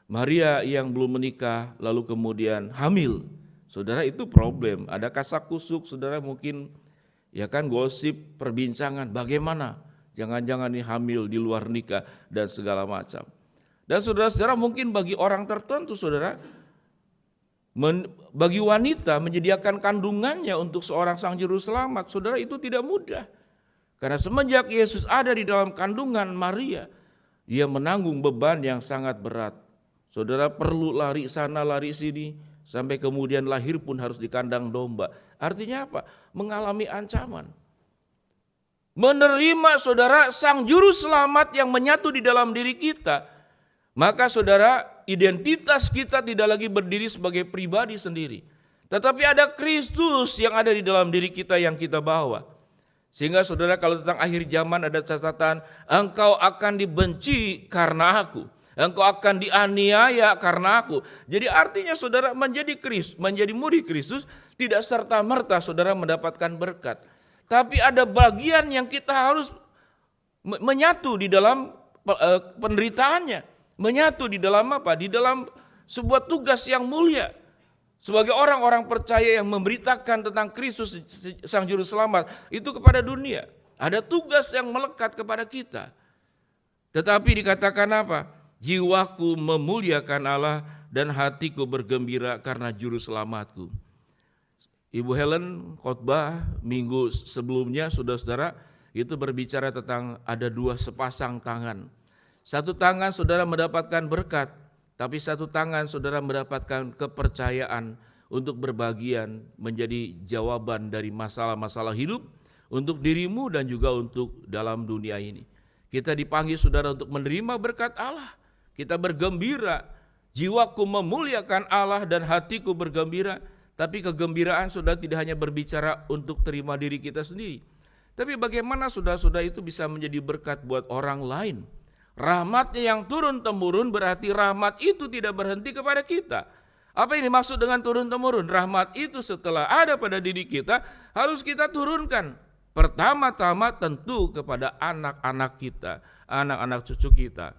Maria yang belum menikah lalu kemudian hamil? Saudara, itu problem. Ada kasak-kusuk saudara, mungkin ya kan gosip, perbincangan. Bagaimana? Jangan-jangan ini hamil di luar nikah dan segala macam. Dan saudara-saudara, mungkin bagi orang tertentu saudara, bagi wanita menyediakan kandungannya untuk seorang sang juru selamat, saudara, itu tidak mudah. Karena semenjak Yesus ada di dalam kandungan Maria, dia menanggung beban yang sangat berat. Saudara perlu lari sana lari sini, sampai kemudian lahir pun harus di kandang domba. Artinya apa? Mengalami ancaman. Menerima saudara sang juru selamat yang menyatu di dalam diri kita, maka saudara, identitas kita tidak lagi berdiri sebagai pribadi sendiri. Tetapi ada Kristus yang ada di dalam diri kita yang kita bawa. Sehingga saudara, kalau tentang akhir zaman ada catatan, engkau akan dibenci karena aku. Engkau akan dianiaya karena aku. Jadi artinya saudara, menjadi murid Kristus tidak serta-merta saudara mendapatkan berkat. Tapi ada bagian yang kita harus menyatu di dalam penderitaannya. Menyatu di dalam apa? Di dalam sebuah tugas yang mulia. Sebagai orang-orang percaya yang memberitakan tentang Kristus sang juru selamat itu kepada dunia. Ada tugas yang melekat kepada kita. Tetapi dikatakan apa? Jiwaku memuliakan Allah dan hatiku bergembira karena juru selamatku. Ibu Helen khotbah minggu sebelumnya, saudara-saudara, itu berbicara tentang ada dua sepasang tangan. Satu tangan saudara mendapatkan berkat, tapi satu tangan saudara mendapatkan kepercayaan untuk berbagian menjadi jawaban dari masalah-masalah hidup untuk dirimu dan juga untuk dalam dunia ini. Kita dipanggil saudara untuk menerima berkat Allah. Kita bergembira, jiwaku memuliakan Allah dan hatiku bergembira. Tapi kegembiraan saudara tidak hanya berbicara untuk terima diri kita sendiri. Tapi bagaimana saudara-saudara itu bisa menjadi berkat buat orang lain. Rahmatnya yang turun-temurun berarti rahmat itu tidak berhenti kepada kita. Apa yang dimaksud dengan turun-temurun? Rahmat itu setelah ada pada diri kita harus kita turunkan. Pertama-tama tentu kepada anak-anak kita, anak-anak cucu kita.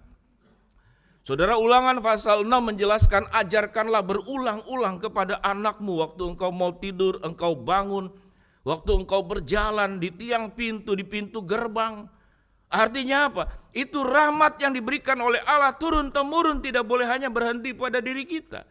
Saudara, Ulangan pasal 6 menjelaskan, ajarkanlah berulang-ulang kepada anakmu waktu engkau mau tidur, engkau bangun, waktu engkau berjalan di tiang pintu, di pintu gerbang. Artinya apa? Itu rahmat yang diberikan oleh Allah turun-temurun, tidak boleh hanya berhenti pada diri kita.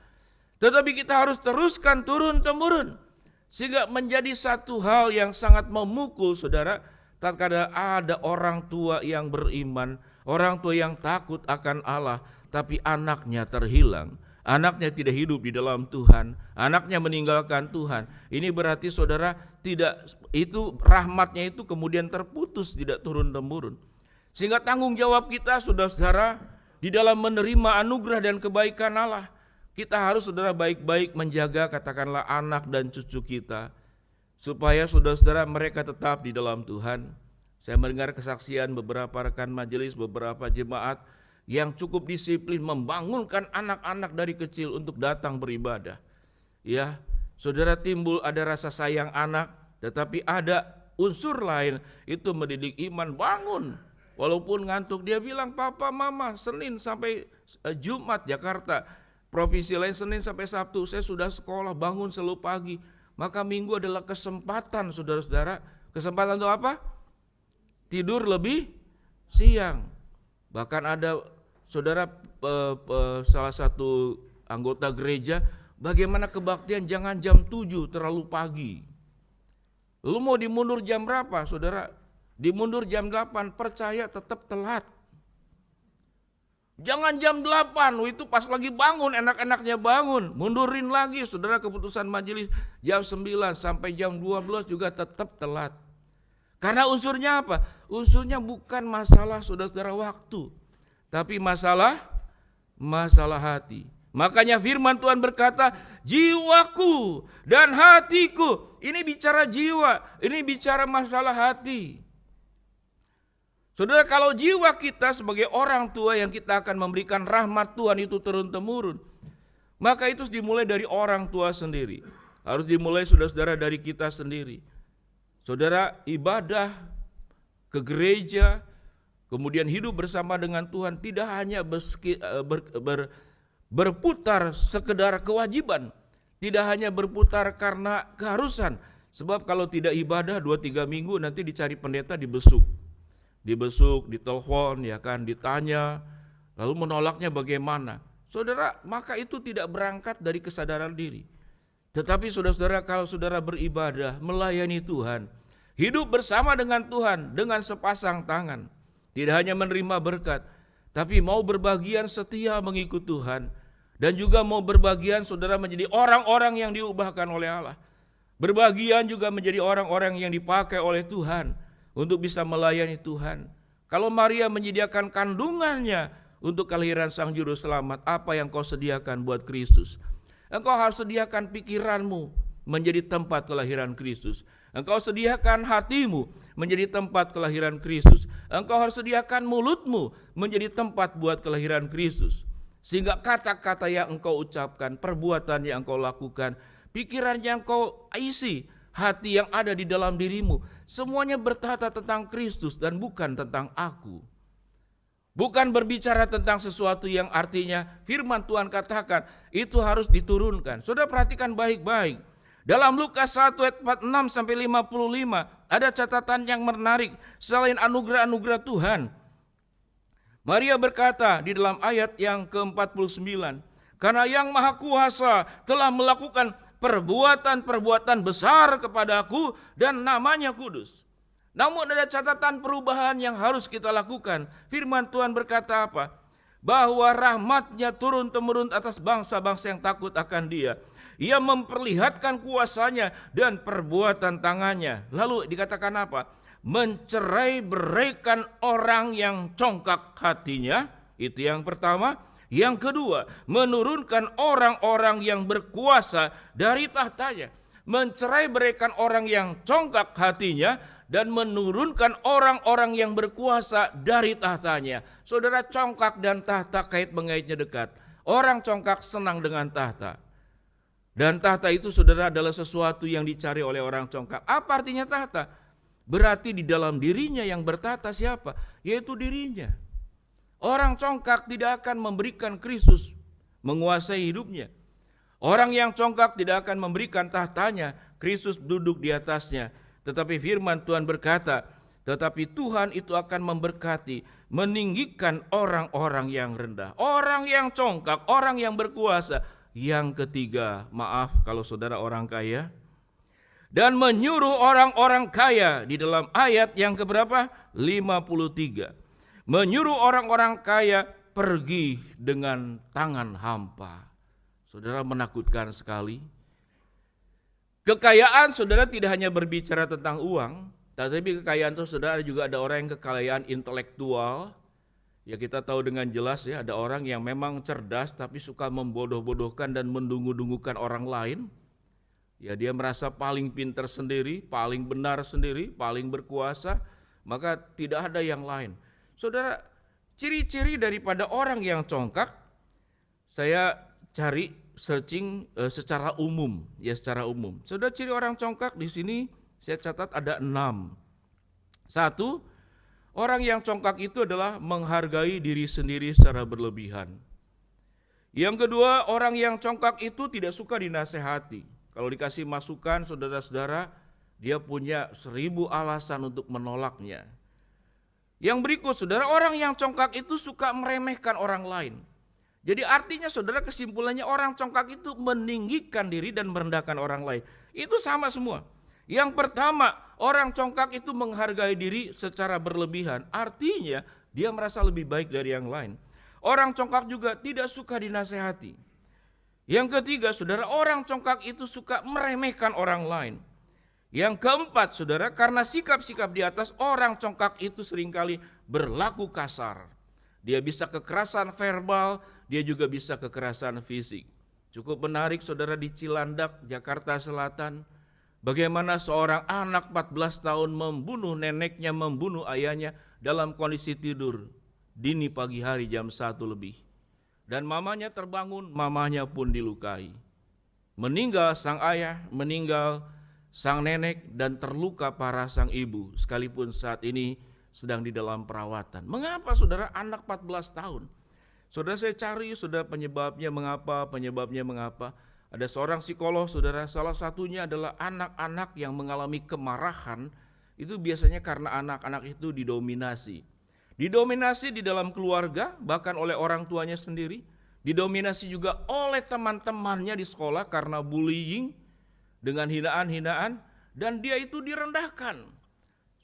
Tetapi kita harus teruskan turun-temurun. Sehingga menjadi satu hal yang sangat memukul saudara, tatkala ada orang tua yang beriman, orang tua yang takut akan Allah, tapi anaknya terhilang. Anaknya tidak hidup di dalam Tuhan, anaknya meninggalkan Tuhan. Ini berarti saudara, tidak itu rahmatnya itu kemudian terputus, tidak turun-temurun. Sehingga tanggung jawab kita saudara-saudara di dalam menerima anugerah dan kebaikan Allah, kita harus saudara baik-baik menjaga katakanlah anak dan cucu kita, supaya saudara-saudara mereka tetap di dalam Tuhan. Saya mendengar kesaksian beberapa rekan majelis, beberapa jemaat yang cukup disiplin membangunkan anak-anak dari kecil untuk datang beribadah. Ya, saudara, timbul ada rasa sayang anak, tetapi ada unsur lain, itu mendidik iman. Bangun, walaupun ngantuk, dia bilang, papa mama, Senin sampai Jumat Jakarta, provinsi lain Senin sampai Sabtu saya sudah sekolah, bangun selalu pagi. Maka Minggu adalah kesempatan saudara-saudara. Kesempatan untuk apa? tidur lebih siang. Bahkan ada saudara salah satu anggota gereja, bagaimana kebaktian jangan jam 7 terlalu pagi. Lu mau dimundur jam berapa saudara? Dimundur jam 8, percaya tetap telat. Jangan jam 8, itu pas lagi bangun, enak-enaknya bangun. Mundurin lagi saudara, keputusan majelis jam 9 sampai jam 12 juga tetap telat. Karena unsurnya apa? Unsurnya bukan masalah saudara-saudara waktu, tapi masalah hati. Makanya firman Tuhan berkata, jiwaku dan hatiku. Ini bicara jiwa, ini bicara masalah hati. Saudara, kalau jiwa kita sebagai orang tua yang kita akan memberikan rahmat Tuhan itu turun-temurun, maka itu dimulai dari orang tua sendiri. Harus dimulai saudara-saudara dari kita sendiri. Saudara, ibadah ke gereja, kemudian hidup bersama dengan Tuhan tidak hanya berputar sekedar kewajiban, tidak hanya berputar karena keharusan. Sebab kalau tidak ibadah 2-3 minggu nanti dicari pendeta dibesuk, ditelepon, ya kan, ditanya, lalu menolaknya bagaimana. Saudara, maka itu tidak berangkat dari kesadaran diri. Tetapi saudara-saudara, kalau saudara beribadah, melayani Tuhan, hidup bersama dengan Tuhan dengan sepasang tangan, tidak hanya menerima berkat, tapi mau berbagian setia mengikut Tuhan, dan juga mau berbagian saudara menjadi orang-orang yang diubahkan oleh Allah. Berbagian juga menjadi orang-orang yang dipakai oleh Tuhan untuk bisa melayani Tuhan. Kalau Maria menyediakan kandungannya untuk kelahiran Sang Juru Selamat, apa yang kau sediakan buat Kristus? Engkau harus sediakan pikiranmu menjadi tempat kelahiran Kristus. Engkau sediakan hatimu menjadi tempat kelahiran Kristus. Engkau harus sediakan mulutmu menjadi tempat buat kelahiran Kristus. Sehingga kata-kata yang engkau ucapkan, perbuatan yang engkau lakukan, pikiran yang engkau isi, hati yang ada di dalam dirimu, semuanya berkata tentang Kristus dan bukan tentang aku. Bukan berbicara tentang sesuatu yang artinya firman Tuhan katakan itu harus diturunkan. Saudara perhatikan baik-baik. Dalam Lukas 1 ayat 46 sampai 55 ada catatan yang menarik selain anugerah-anugerah Tuhan. Maria berkata di dalam ayat yang ke-49, karena yang Maha Kuasa telah melakukan perbuatan-perbuatan besar kepadaku dan namanya kudus. Namun ada catatan perubahan yang harus kita lakukan. Firman Tuhan berkata apa? Bahwa rahmatnya turun-temurun atas bangsa-bangsa yang takut akan Dia. Ia memperlihatkan kuasanya dan perbuatan tangannya. Lalu dikatakan apa? Mencerai-beraikan orang yang congkak hatinya. Itu yang pertama. Yang kedua, menurunkan orang-orang yang berkuasa dari tahtanya. Mencerai-beraikan orang yang congkak hatinya dan menurunkan orang-orang yang berkuasa dari tahtanya. Saudara, congkak dan tahta kait mengaitnya dekat. Orang congkak senang dengan tahta. Dan tahta itu saudara adalah sesuatu yang dicari oleh orang congkak. Apa artinya tahta? Berarti di dalam dirinya yang bertahta siapa? Yaitu dirinya. Orang congkak tidak akan memberikan Kristus menguasai hidupnya. Orang yang congkak tidak akan memberikan tahtanya, Kristus duduk di atasnya. Tetapi firman Tuhan berkata, tetapi Tuhan itu akan memberkati, meninggikan orang-orang yang rendah. Orang yang congkak, orang yang berkuasa. Yang ketiga, maaf kalau saudara orang kaya. Dan menyuruh orang-orang kaya di dalam ayat yang keberapa? 53. Menyuruh orang-orang kaya pergi dengan tangan hampa. Saudara, menakutkan sekali. Kekayaan saudara tidak hanya berbicara tentang uang, tapi kekayaan itu saudara juga ada orang yang kekayaan intelektual. Ya kita tahu dengan jelas ya, ada orang yang memang cerdas tapi suka membodoh-bodohkan dan mendungu-dungukan orang lain. Ya dia merasa paling pintar sendiri, paling benar sendiri, paling berkuasa, maka tidak ada yang lain. Saudara, ciri-ciri daripada orang yang congkak, saya cari searching secara umum, ya secara umum. Saudara, ciri orang congkak di sini saya catat ada 6. 1, orang yang congkak itu adalah menghargai diri sendiri secara berlebihan. Yang kedua, orang yang congkak itu tidak suka dinasehati. Kalau dikasih masukan saudara-saudara, dia punya 1000 alasan untuk menolaknya. Yang berikut, saudara, orang yang congkak itu suka meremehkan orang lain. Jadi artinya saudara, kesimpulannya orang congkak itu meninggikan diri dan merendahkan orang lain. Itu sama semua. Yang pertama, orang congkak itu menghargai diri secara berlebihan. Artinya dia merasa lebih baik dari yang lain. Orang congkak juga tidak suka dinasehati. Yang ketiga, saudara, orang congkak itu suka meremehkan orang lain. Yang keempat, saudara, karena sikap-sikap di atas, orang congkak itu seringkali berlaku kasar. Dia bisa kekerasan verbal, dia juga bisa kekerasan fisik. Cukup menarik, saudara, di Cilandak, Jakarta Selatan, bagaimana seorang anak 14 tahun membunuh neneknya, membunuh ayahnya dalam kondisi tidur dini pagi hari jam 1 lebih. Dan mamanya terbangun, mamanya pun dilukai. Meninggal sang ayah, meninggal sang nenek, dan terluka parah sang ibu, sekalipun saat ini sedang di dalam perawatan. Mengapa, saudara, anak 14 tahun? Saudara, saya cari saudara penyebabnya mengapa. Ada seorang psikolog, saudara, salah satunya adalah anak-anak yang mengalami kemarahan, itu biasanya karena anak-anak itu didominasi. Didominasi di dalam keluarga, bahkan oleh orang tuanya sendiri. Didominasi juga oleh teman-temannya di sekolah karena bullying, dengan hinaan-hinaan, dan dia itu direndahkan.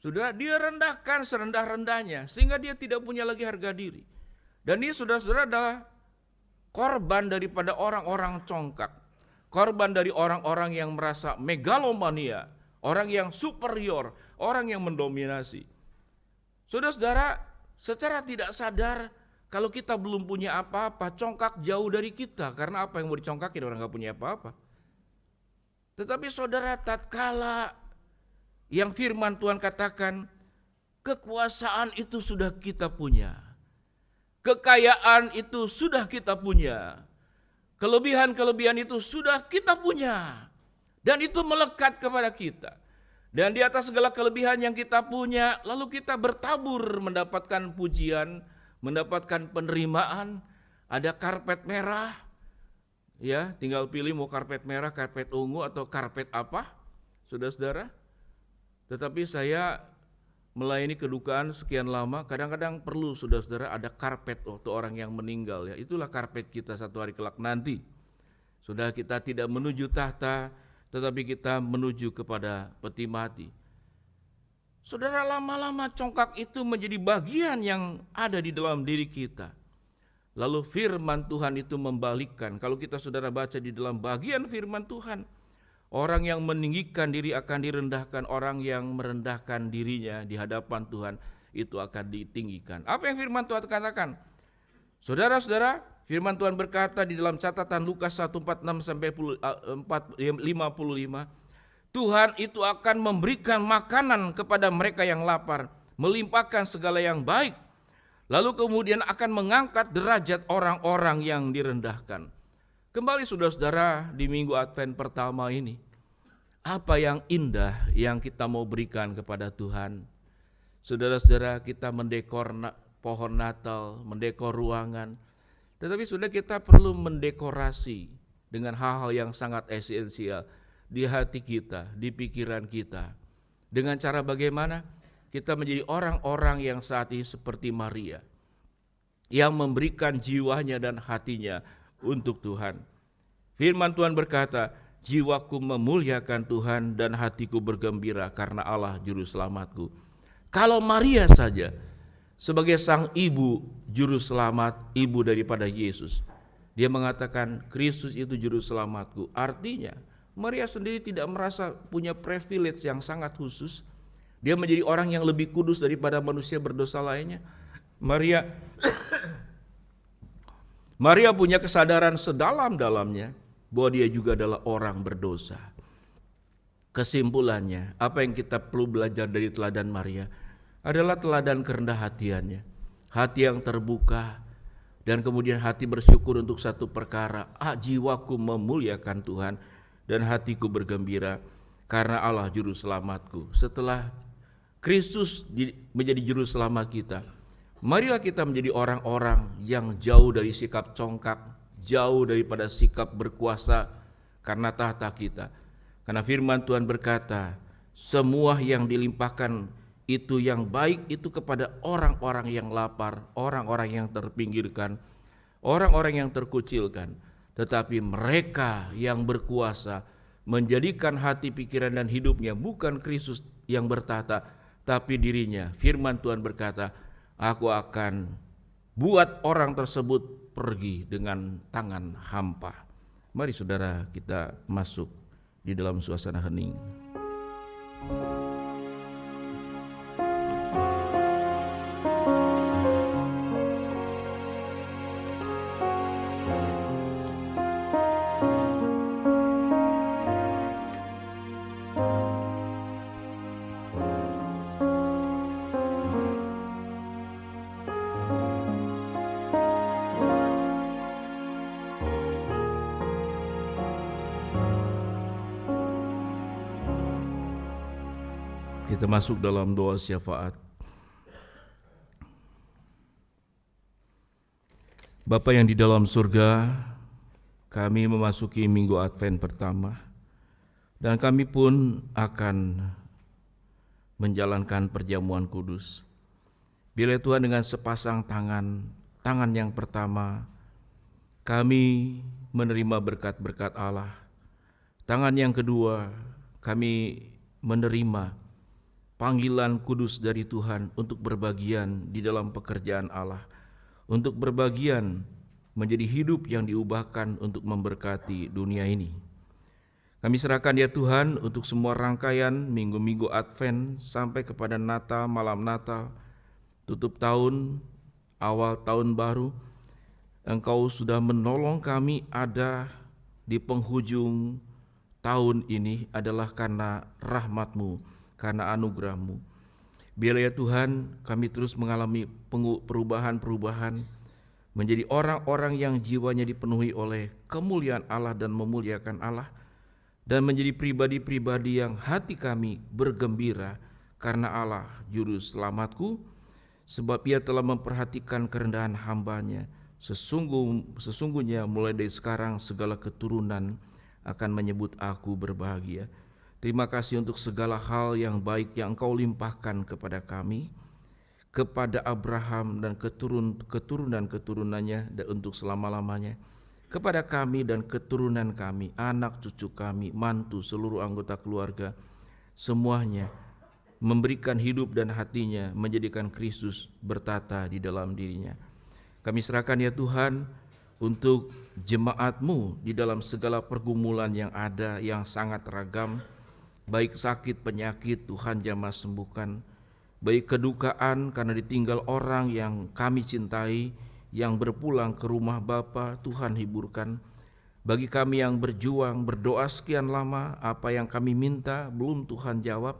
Saudara, dia rendahkan serendah-rendahnya sehingga dia tidak punya lagi harga diri. Dan dia, saudara-saudara, adalah korban daripada orang-orang congkak. Korban dari orang-orang yang merasa megalomania, orang yang superior, orang yang mendominasi. Saudara-saudara, secara tidak sadar, kalau kita belum punya apa-apa, congkak jauh dari kita. Karena apa yang mau dicongkakin, orang gak punya apa-apa. Tetapi saudara, tatkala yang firman Tuhan katakan, kekuasaan itu sudah kita punya, kekayaan itu sudah kita punya, kelebihan-kelebihan itu sudah kita punya, dan itu melekat kepada kita. Dan di atas segala kelebihan yang kita punya, lalu kita bertabur mendapatkan pujian, mendapatkan penerimaan, ada karpet merah. Ya, tinggal pilih mau karpet merah, karpet ungu, atau karpet apa, saudara-saudara. Tetapi saya melayani kedukaan sekian lama, kadang-kadang perlu, saudara-saudara, ada karpet untuk orang yang meninggal. Ya, itulah karpet kita satu hari kelak nanti. Sudah, kita tidak menuju tahta, tetapi kita menuju kepada peti mati. Saudara, lama-lama congkak itu menjadi bagian yang ada di dalam diri kita. Lalu firman Tuhan itu membalikkan. Kalau kita, saudara, baca di dalam bagian firman Tuhan, orang yang meninggikan diri akan direndahkan, orang yang merendahkan dirinya di hadapan Tuhan itu akan ditinggikan. Apa yang firman Tuhan katakan? Saudara-saudara, firman Tuhan berkata di dalam catatan Lukas 1:46-55, Tuhan itu akan memberikan makanan kepada mereka yang lapar, melimpahkan segala yang baik. Lalu kemudian akan mengangkat derajat orang-orang yang direndahkan. Kembali, saudara-saudara, di minggu Advent pertama ini, apa yang indah yang kita mau berikan kepada Tuhan? Saudara-saudara, kita mendekor pohon Natal, mendekor ruangan. Tetapi sudah, kita perlu mendekorasi dengan hal-hal yang sangat esensial di hati kita, di pikiran kita. Dengan cara bagaimana? Kita menjadi orang-orang yang saat ini seperti Maria, yang memberikan jiwanya dan hatinya untuk Tuhan. Firman Tuhan berkata, jiwaku memuliakan Tuhan dan hatiku bergembira karena Allah juru selamatku. Kalau Maria saja sebagai sang ibu juru selamat, ibu daripada Yesus, dia mengatakan Kristus itu juru selamatku. Artinya Maria sendiri tidak merasa punya privilege yang sangat khusus. Dia menjadi orang yang lebih kudus daripada manusia berdosa lainnya. Maria punya kesadaran sedalam-dalamnya bahwa dia juga adalah orang berdosa. Kesimpulannya, apa yang kita perlu belajar dari teladan Maria adalah teladan kerendah hatiannya. Hati yang terbuka, dan kemudian hati bersyukur untuk satu perkara. Jiwaku memuliakan Tuhan dan hatiku bergembira karena Allah juru selamatku. Setelah Kristus menjadi juru selamat kita, marilah kita menjadi orang-orang yang jauh dari sikap congkak, jauh daripada sikap berkuasa karena tahta kita. Karena firman Tuhan berkata, semua yang dilimpahkan itu yang baik itu kepada orang-orang yang lapar, orang-orang yang terpinggirkan, orang-orang yang terkucilkan. Tetapi mereka yang berkuasa menjadikan hati, pikiran, dan hidupnya bukan Kristus yang bertata, tapi dirinya. Firman Tuhan berkata, aku akan buat orang tersebut pergi dengan tangan hampa. Mari saudara kita masuk di dalam suasana hening. Kita masuk dalam doa syafaat. Bapa yang di dalam surga, kami memasuki minggu Advent pertama, dan kami pun akan menjalankan perjamuan kudus. Bila Tuhan dengan sepasang tangan yang pertama, kami menerima berkat-berkat Allah. Tangan yang kedua, kami menerima panggilan kudus dari Tuhan untuk berbagian di dalam pekerjaan Allah, untuk berbagian menjadi hidup yang diubahkan untuk memberkati dunia ini. Kami serahkan ya Tuhan untuk semua rangkaian minggu-minggu Advent sampai kepada Natal, malam Natal, tutup tahun, awal tahun baru. Engkau sudah menolong kami ada di penghujung tahun ini adalah karena rahmat-Mu, karena anugerah-Mu. Biarlah ya Tuhan kami terus mengalami perubahan-perubahan menjadi orang-orang yang jiwanya dipenuhi oleh kemuliaan Allah dan memuliakan Allah, dan menjadi pribadi-pribadi yang hati kami bergembira karena Allah juru selamatku, sebab Ia telah memperhatikan kerendahan hamba-Nya. Sesungguhnya mulai dari sekarang segala keturunan akan menyebut aku berbahagia. Terima kasih untuk segala hal yang baik yang Engkau limpahkan kepada kami, kepada Abraham dan keturunan-keturunannya dan untuk selama-lamanya, kepada kami dan keturunan kami, anak cucu kami, mantu, seluruh anggota keluarga, semuanya memberikan hidup dan hatinya menjadikan Kristus bertata di dalam dirinya. Kami serahkan ya Tuhan untuk jemaat-Mu di dalam segala pergumulan yang ada yang sangat ragam, baik sakit, penyakit, Tuhan jamah sembuhkan, baik kedukaan karena ditinggal orang yang kami cintai, yang berpulang ke rumah Bapa, Tuhan hiburkan. Bagi kami yang berjuang, berdoa sekian lama, apa yang kami minta belum Tuhan jawab,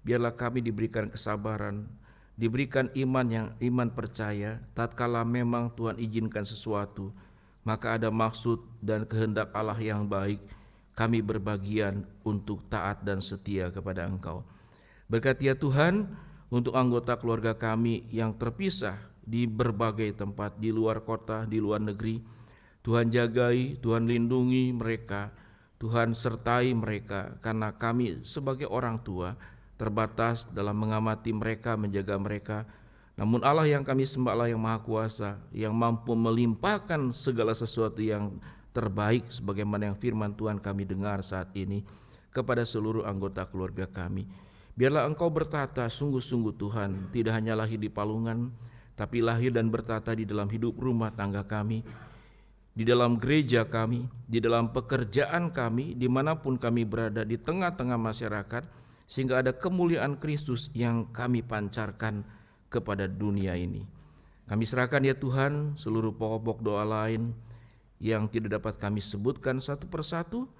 biarlah kami diberikan kesabaran, diberikan iman percaya, tatkala memang Tuhan izinkan sesuatu, maka ada maksud dan kehendak Allah yang baik, kami berbagian untuk taat dan setia kepada Engkau. Berkati ya Tuhan untuk anggota keluarga kami yang terpisah di berbagai tempat, di luar kota, di luar negeri. Tuhan jagai, Tuhan lindungi mereka, Tuhan sertai mereka, karena kami sebagai orang tua terbatas dalam mengamati mereka, menjaga mereka. Namun Allah yang kami sembah, Allah yang Maha Kuasa, yang mampu melimpahkan segala sesuatu yang terbaik sebagaimana yang firman Tuhan kami dengar saat ini kepada seluruh anggota keluarga kami. Biarlah Engkau bertata sungguh-sungguh Tuhan, tidak hanya lahir di palungan, tapi lahir dan bertata di dalam hidup rumah tangga kami, di dalam gereja kami, di dalam pekerjaan kami, dimanapun kami berada di tengah-tengah masyarakat, sehingga ada kemuliaan Kristus yang kami pancarkan kepada dunia ini. Kami serahkan ya Tuhan seluruh pokok-pokok doa lain yang tidak dapat kami sebutkan satu persatu,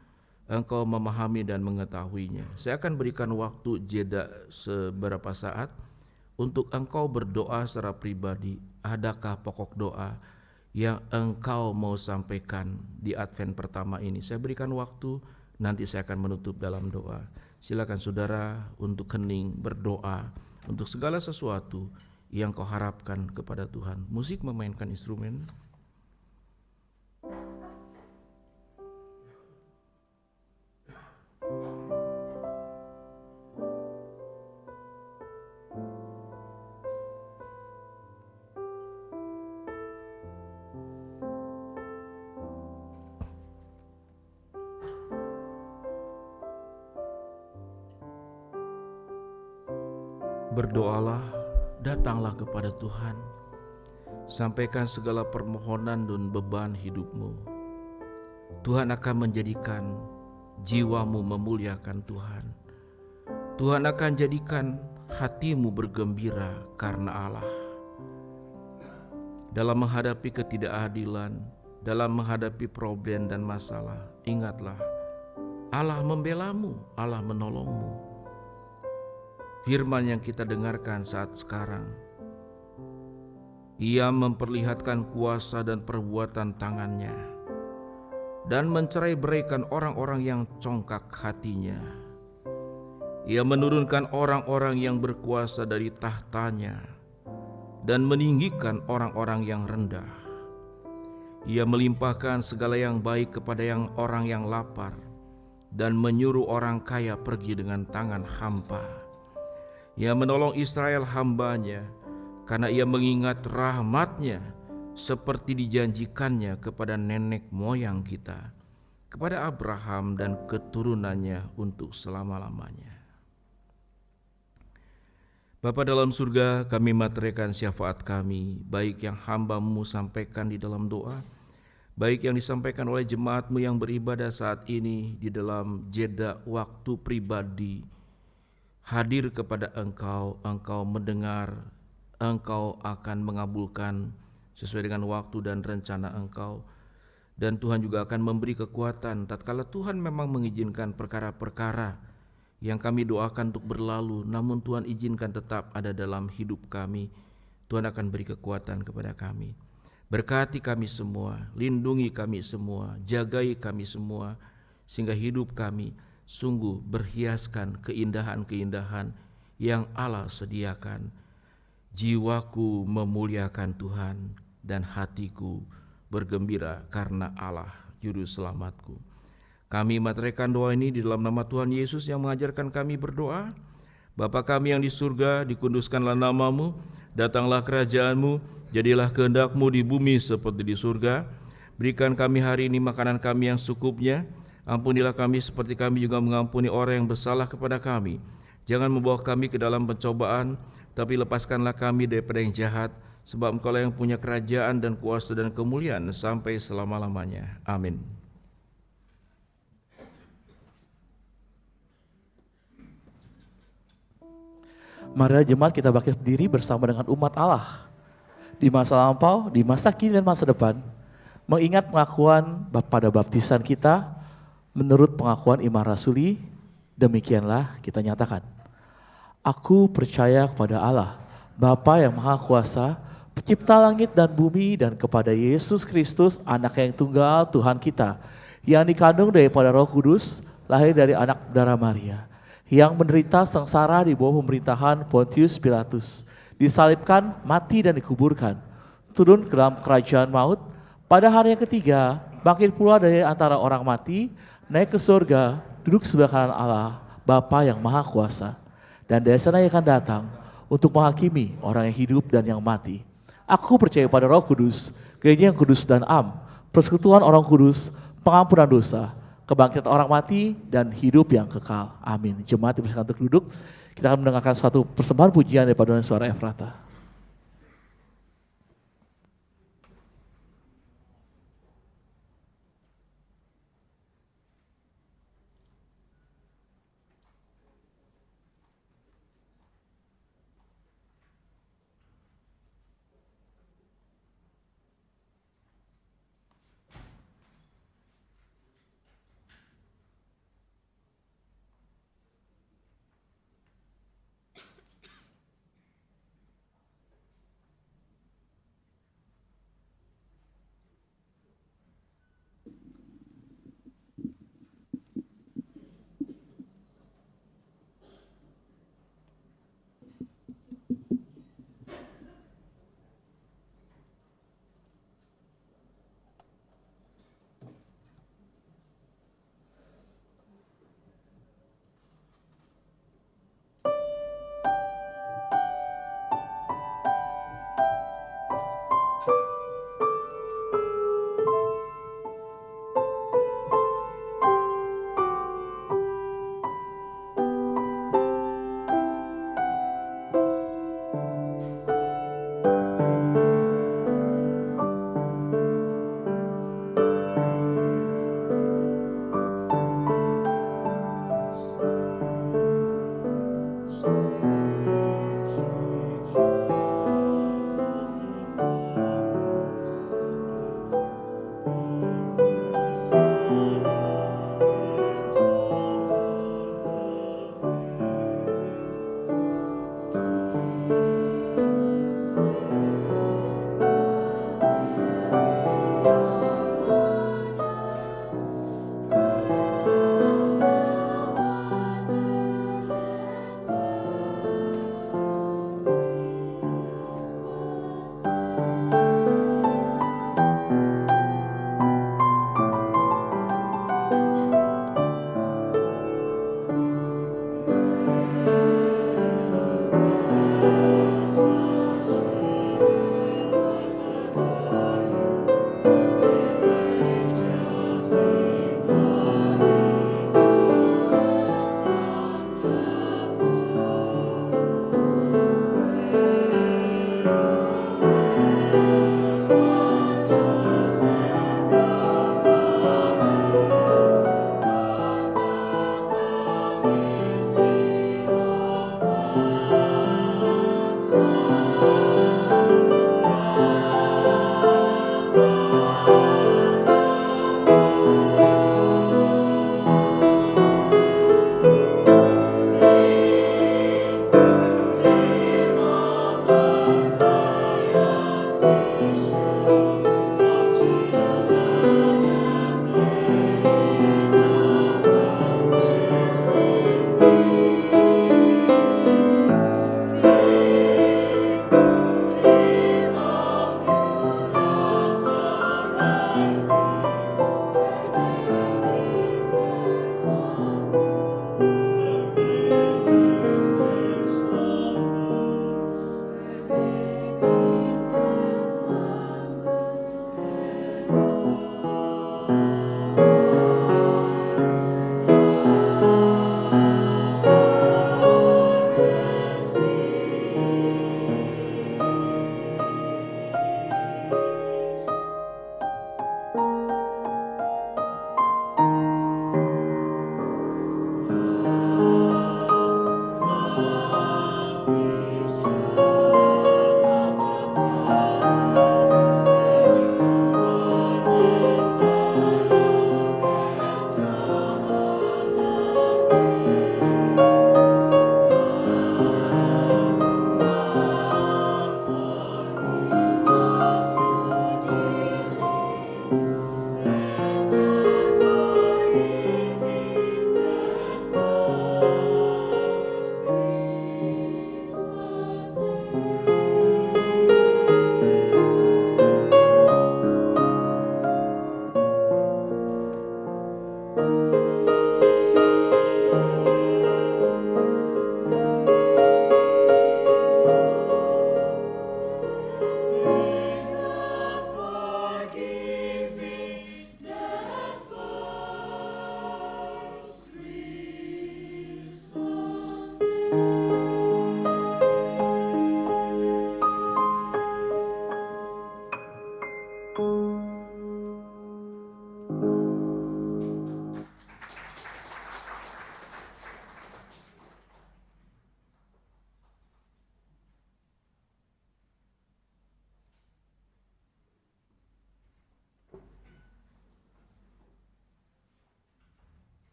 Engkau memahami dan mengetahuinya. Saya akan berikan waktu jeda seberapa saat untuk Engkau berdoa secara pribadi. Adakah pokok doa yang Engkau mau sampaikan di Advent pertama ini? Saya berikan waktu, nanti saya akan menutup dalam doa. Silakan saudara untuk hening berdoa untuk segala sesuatu yang kau harapkan kepada Tuhan. Musik memainkan instrumen. Berdoalah, datanglah kepada Tuhan. Sampaikan segala permohonan dan beban hidupmu. Tuhan akan menjadikan jiwamu memuliakan Tuhan. Tuhan akan jadikan hatimu bergembira karena Allah. Dalam menghadapi ketidakadilan, dalam menghadapi problem dan masalah, ingatlah, Allah membelamu, Allah menolongmu. Firman yang kita dengarkan saat sekarang, Ia memperlihatkan kuasa dan perbuatan tangannya dan mencerai-beraikan orang-orang yang congkak hatinya. Ia menurunkan orang-orang yang berkuasa dari tahtanya dan meninggikan orang-orang yang rendah. Ia melimpahkan segala yang baik kepada orang yang lapar dan menyuruh orang kaya pergi dengan tangan hampa. Ia menolong Israel hamba-Nya karena Ia mengingat rahmat-Nya seperti dijanjikannya kepada nenek moyang kita, kepada Abraham dan keturunannya untuk selama-lamanya. Bapa dalam surga, kami materaikan syafaat kami, baik yang hamba-Mu sampaikan di dalam doa, baik yang disampaikan oleh jemaat-Mu yang beribadah saat ini di dalam jeda waktu pribadi, hadir kepada Engkau, Engkau mendengar, Engkau akan mengabulkan sesuai dengan waktu dan rencana Engkau. Dan Tuhan juga akan memberi kekuatan tatkala Tuhan memang mengizinkan perkara-perkara yang kami doakan untuk berlalu, namun Tuhan izinkan tetap ada dalam hidup kami. Tuhan akan beri kekuatan kepada kami. Berkati kami semua, lindungi kami semua, jagai kami semua, sehingga hidup kami sungguh berhiaskan keindahan-keindahan yang Allah sediakan. Jiwaku memuliakan Tuhan dan hatiku bergembira karena Allah Juru Selamatku. Kami materaikan doa ini di dalam nama Tuhan Yesus yang mengajarkan kami berdoa. Bapa kami yang di surga, dikuduskanlah nama-Mu, datanglah kerajaan-Mu, jadilah kehendak-Mu di bumi seperti di surga. Berikan kami hari ini makanan kami yang secukupnya. Ampunilah kami seperti kami juga mengampuni orang yang bersalah kepada kami. Jangan membawa kami ke dalam pencobaan, tapi lepaskanlah kami daripada yang jahat, sebab Engkau yang punya kerajaan dan kuasa dan kemuliaan sampai selama-lamanya. Amin. Mari jemaat kita bangkit berdiri bersama dengan umat Allah. Di masa lampau, di masa kini dan masa depan, mengingat pengakuan pada baptisan kita, menurut pengakuan iman rasuli, demikianlah kita nyatakan. Aku percaya kepada Allah, Bapa yang Maha Kuasa, Pencipta langit dan bumi, dan kepada Yesus Kristus, Anak yang tunggal Tuhan kita, yang dikandung daripada Roh Kudus, lahir dari anak darah Maria, yang menderita sengsara di bawah pemerintahan Pontius Pilatus, disalibkan, mati dan dikuburkan, turun ke dalam kerajaan maut, pada hari yang ketiga, bangkit pula dari antara orang mati, naik ke surga, duduk sebelah kanan Allah, Bapa yang Maha Kuasa. Dan dari sana Ia akan datang untuk menghakimi orang yang hidup dan yang mati. Aku percaya pada Roh Kudus, gereja yang kudus dan am, persekutuan orang kudus, pengampunan dosa, kebangkitan orang mati, dan hidup yang kekal. Amin. Jemaat dipersilakan untuk duduk. Kita akan mendengarkan suatu persembahan pujian daripada suara Efrata.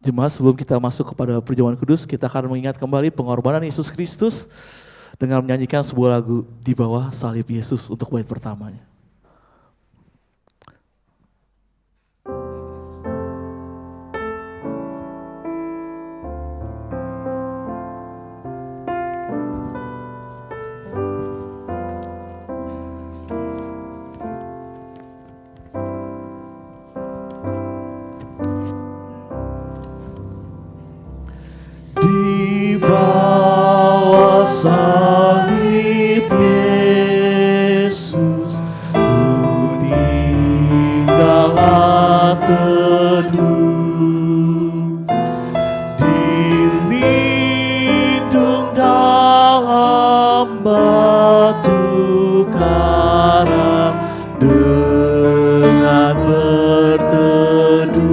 Jemaat, sebelum kita masuk kepada perjamuan kudus, kita akan mengingat kembali pengorbanan Yesus Kristus dengan menyanyikan sebuah lagu Di Bawah Salib Yesus untuk bait pertamanya. Di bawah salib Yesus, ku tinggallah teduh, dilindung dalam batu karang dengan berteduh.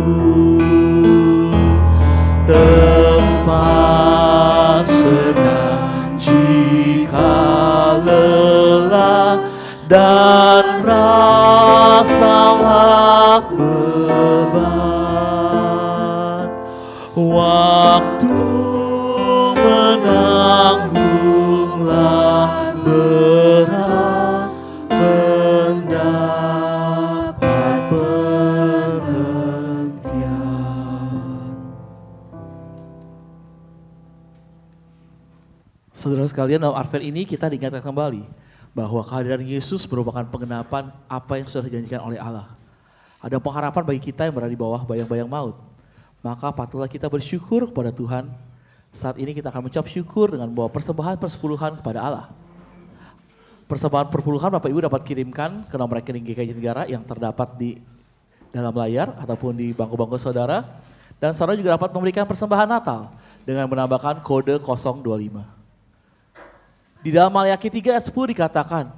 Tempat senang jika lelah dan rasalah beban. Waktu menanggunglah berat mendapat perhentian. Saudara sekalian, dalam Advent ini kita diingatkan kembali bahwa kehadiran Yesus merupakan penggenapan apa yang sudah dijanjikan oleh Allah. Ada pengharapan bagi kita yang berada di bawah bayang-bayang maut. Maka patutlah kita bersyukur kepada Tuhan. Saat ini kita akan mengucap syukur dengan membawa persembahan persepuluhan kepada Allah. Persembahan persepuluhan Bapak Ibu dapat kirimkan ke nomor rekening GKI Negara yang terdapat di dalam layar ataupun di bangku-bangku saudara. Dan saudara juga dapat memberikan persembahan Natal dengan menambahkan kode 025. Di dalam Maliaki 3 ayat 10 dikatakan,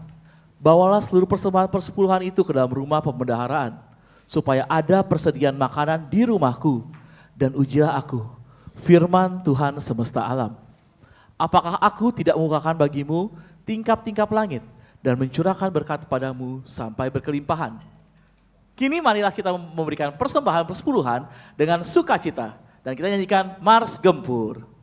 bawalah seluruh persembahan persepuluhan itu ke dalam rumah pembendaharaan, supaya ada persediaan makanan di rumahku, dan ujilah aku, firman Tuhan semesta alam. Apakah aku tidak mengukakan bagimu tingkap-tingkap langit, dan mencurahkan berkat padamu sampai berkelimpahan? Kini marilah kita memberikan persembahan persepuluhan dengan sukacita, dan kita nyanyikan Mars Gempur.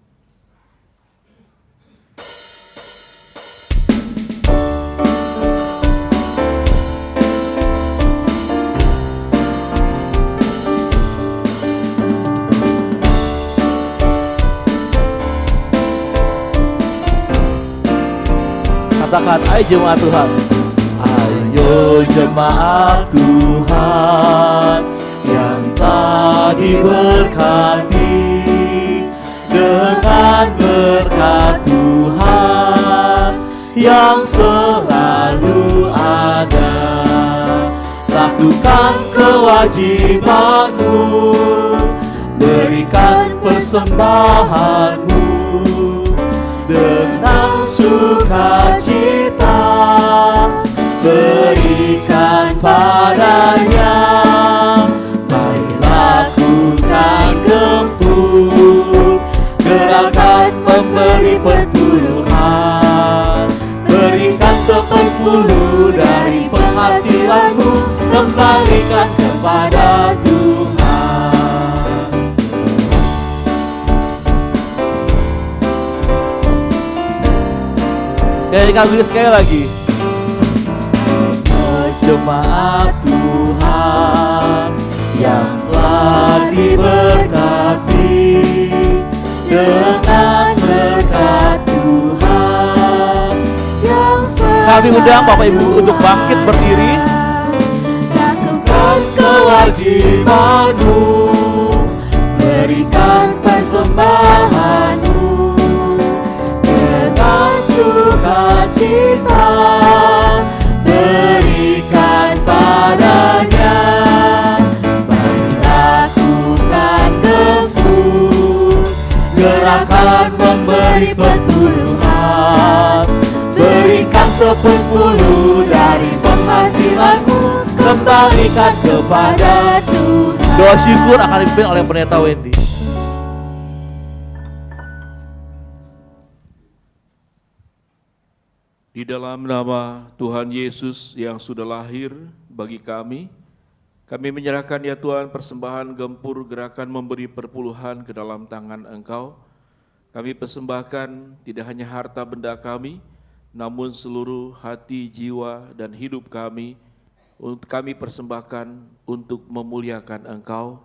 Katakan, ayo jemaat Tuhan. Ayo jemaat Tuhan yang telah diberkati dengan berkat Tuhan yang selalu ada. Lakukan kewajibanmu, berikan persembahanmu dengan sukacita, berikan padanya. Mari lakukan gempur, gerakan memberi perpuluhan. Berikan 10% dari penghasilanmu, kembalikan kepada Tuhan. Nyanyikan dulu sekali lagi. Jemaat Tuhan yang telah diberkati dengan berkat Tuhan yang kami undang Bapak Ibu untuk bangkit berdiri. Lakukan kewajibanmu, berikan persembahanmu dengan sukacita, berikan padanya. Mari lakukan gempur, gerakan memberi perpuluhan. Berikan 10% dari penghasilanmu, kembalikan kepada Tuhan. Doa syukur akan dipimpin oleh Pendeta Wendy. Di dalam nama Tuhan Yesus yang sudah lahir bagi kami Kami menyerahkan ya Tuhan persembahan gempur gerakan memberi perpuluhan ke dalam tangan Engkau. Kami persembahkan tidak hanya harta benda kami, namun seluruh hati, jiwa, dan hidup kami persembahkan untuk memuliakan Engkau.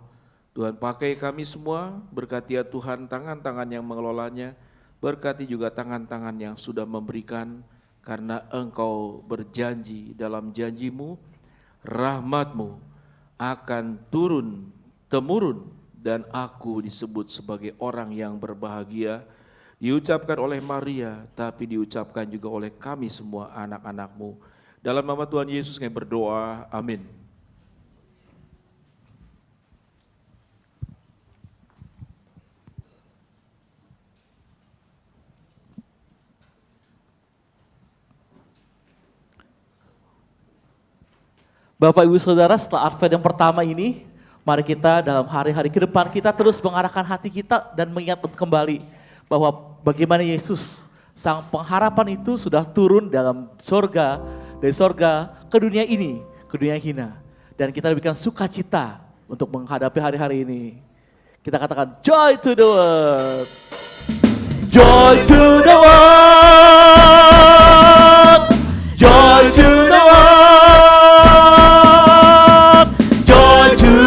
Tuhan, pakai kami semua, berkati ya Tuhan tangan-tangan yang mengelolanya, berkati juga tangan-tangan yang sudah memberikan, karena Engkau berjanji dalam janji-Mu, rahmat-Mu akan temurun, dan aku disebut sebagai orang yang berbahagia. Diucapkan oleh Maria, tapi diucapkan juga oleh kami semua anak-anak-Mu. Dalam nama Tuhan Yesus kami berdoa, amin. Bapak Ibu Saudara, setelah Advent yang pertama ini, mari kita dalam hari-hari ke depan kita terus mengarahkan hati kita dan mengingat kembali bahwa bagaimana Yesus, sang pengharapan itu sudah turun dalam sorga, dari sorga ke dunia ini, ke dunia hina. Dan kita diberikan sukacita untuk menghadapi hari-hari ini. Kita katakan, joy to the world. Joy to the world. Joy to the world.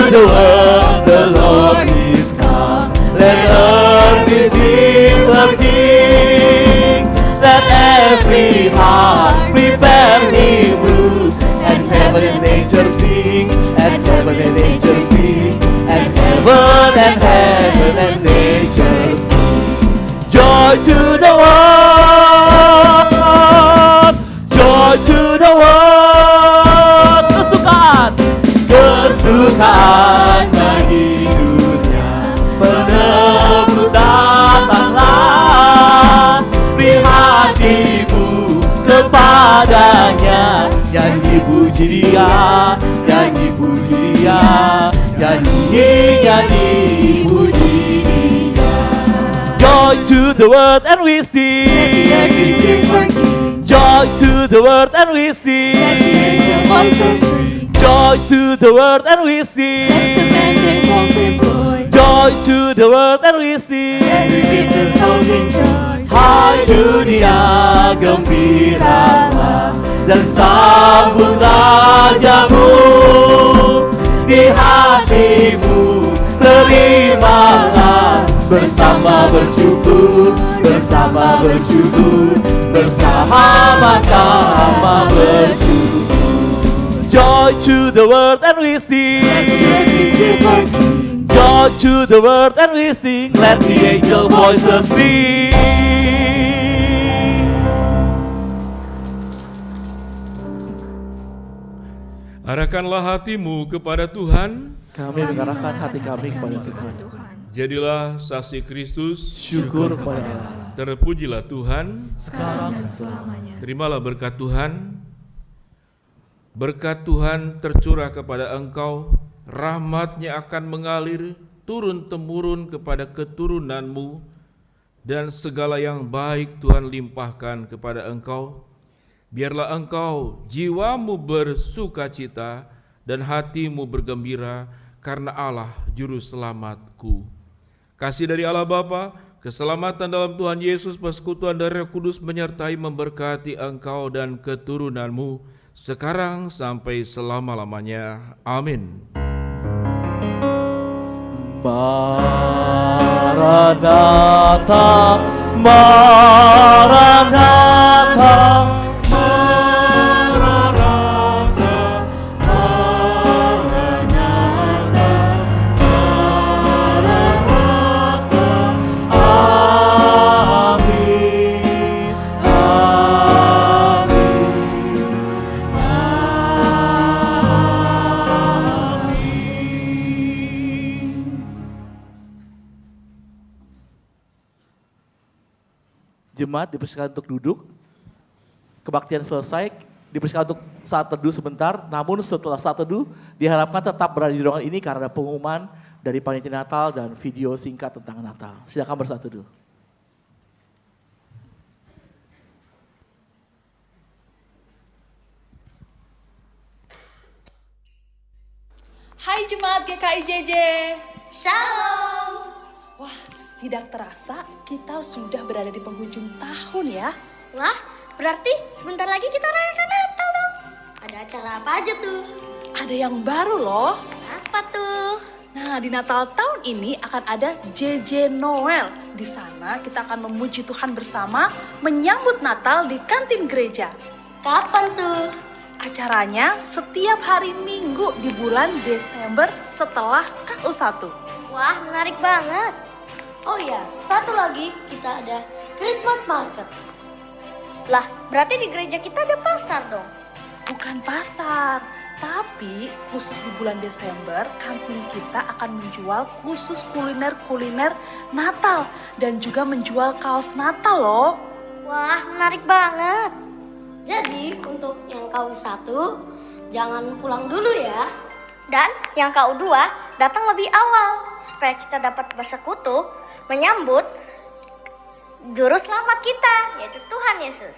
The world, the Lord is come. Let earth receive her King. Let every heart prepare His room. And heaven and nature sing. And heaven and nature sing. And heaven and nature sing. Joy to the world. Joy to the world. Kesukaan bagi dunia, penebus datanglah. Beri hatimu kepadanya, nyanyi puji Dia, nyanyi puji Dia, nyanyi puji Dia. Joy to the world and we sing. Joy to the world and we sing. Joy to the world and we sing. Joy to the world and we sing. Hai dunia gembiralah dan sambut Rajamu. Di hatimu terimalah, bersama bersyukur, bersama bersyukur, bersama-sama bersyukur. Joy to the world and we sing. Joy to the world and we sing. Let the angel voices sing. Arahkanlah hatimu kepada Tuhan. Kami mengarahkan hati kami kepada Tuhan. Jadilah saksi Kristus. Syukur kepada Allah. Terpujilah Tuhan. Sekarang dan selamanya. Terimalah berkat Tuhan. Berkat Tuhan tercurah kepada engkau, rahmat-Nya akan mengalir turun-temurun kepada keturunanmu, dan segala yang baik Tuhan limpahkan kepada engkau. Biarlah engkau jiwamu bersukacita dan hatimu bergembira karena Allah Juru Selamatku. Kasih dari Allah Bapa, keselamatan dalam Tuhan Yesus, persekutuan dari Roh Kudus menyertai memberkati engkau dan keturunanmu sekarang sampai selama-lamanya. Amin. Maranatha, Maranatha, Maranatha, Maranatha, Maranatha. Amin, Jemaat dipersilakan untuk duduk. Kebaktian selesai, dipersilakan untuk saat teduh sebentar. Namun setelah saat teduh, diharapkan tetap berada di ruangan ini karena ada pengumuman dari panitia Natal dan video singkat tentang Natal. Silakan bersaat teduh. Hai Jemaat GKIJJ. Shalom. Wah, tidak terasa kita sudah berada di penghujung tahun ya. Wah, berarti sebentar lagi kita rayakan Natal dong. Ada acara apa aja tuh? Ada yang baru loh. Apa tuh? Nah, di Natal tahun ini akan ada JJ Noel. Di sana kita akan memuji Tuhan bersama menyambut Natal di kantin gereja. Kapan tuh? Acaranya setiap hari Minggu di bulan Desember setelah KU1. Wah, menarik banget. Oh ya, satu lagi kita ada Christmas market. Lah, berarti di gereja kita ada pasar dong. Bukan pasar, tapi khusus di bulan Desember kantin kita akan menjual khusus kuliner-kuliner Natal dan juga menjual kaos Natal loh. Wah, menarik banget. Jadi untuk yang KU1 jangan pulang dulu ya. Dan yang KU2 datang lebih awal supaya kita dapat bersekutu menyambut juru selamat kita, yaitu Tuhan Yesus.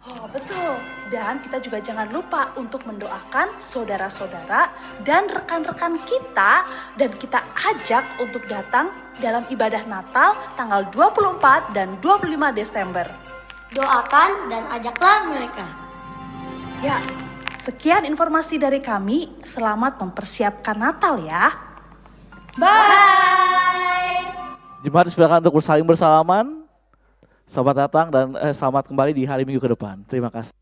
Oh betul, dan kita juga jangan lupa untuk mendoakan saudara-saudara dan rekan-rekan kita dan kita ajak untuk datang dalam ibadah Natal tanggal 24 dan 25 Desember. Doakan dan ajaklah mereka. Ya, sekian informasi dari kami, selamat mempersiapkan Natal ya. Bye. Jemaat silakan untuk saling bersalaman. Selamat datang dan selamat kembali di hari Minggu ke depan. Terima kasih.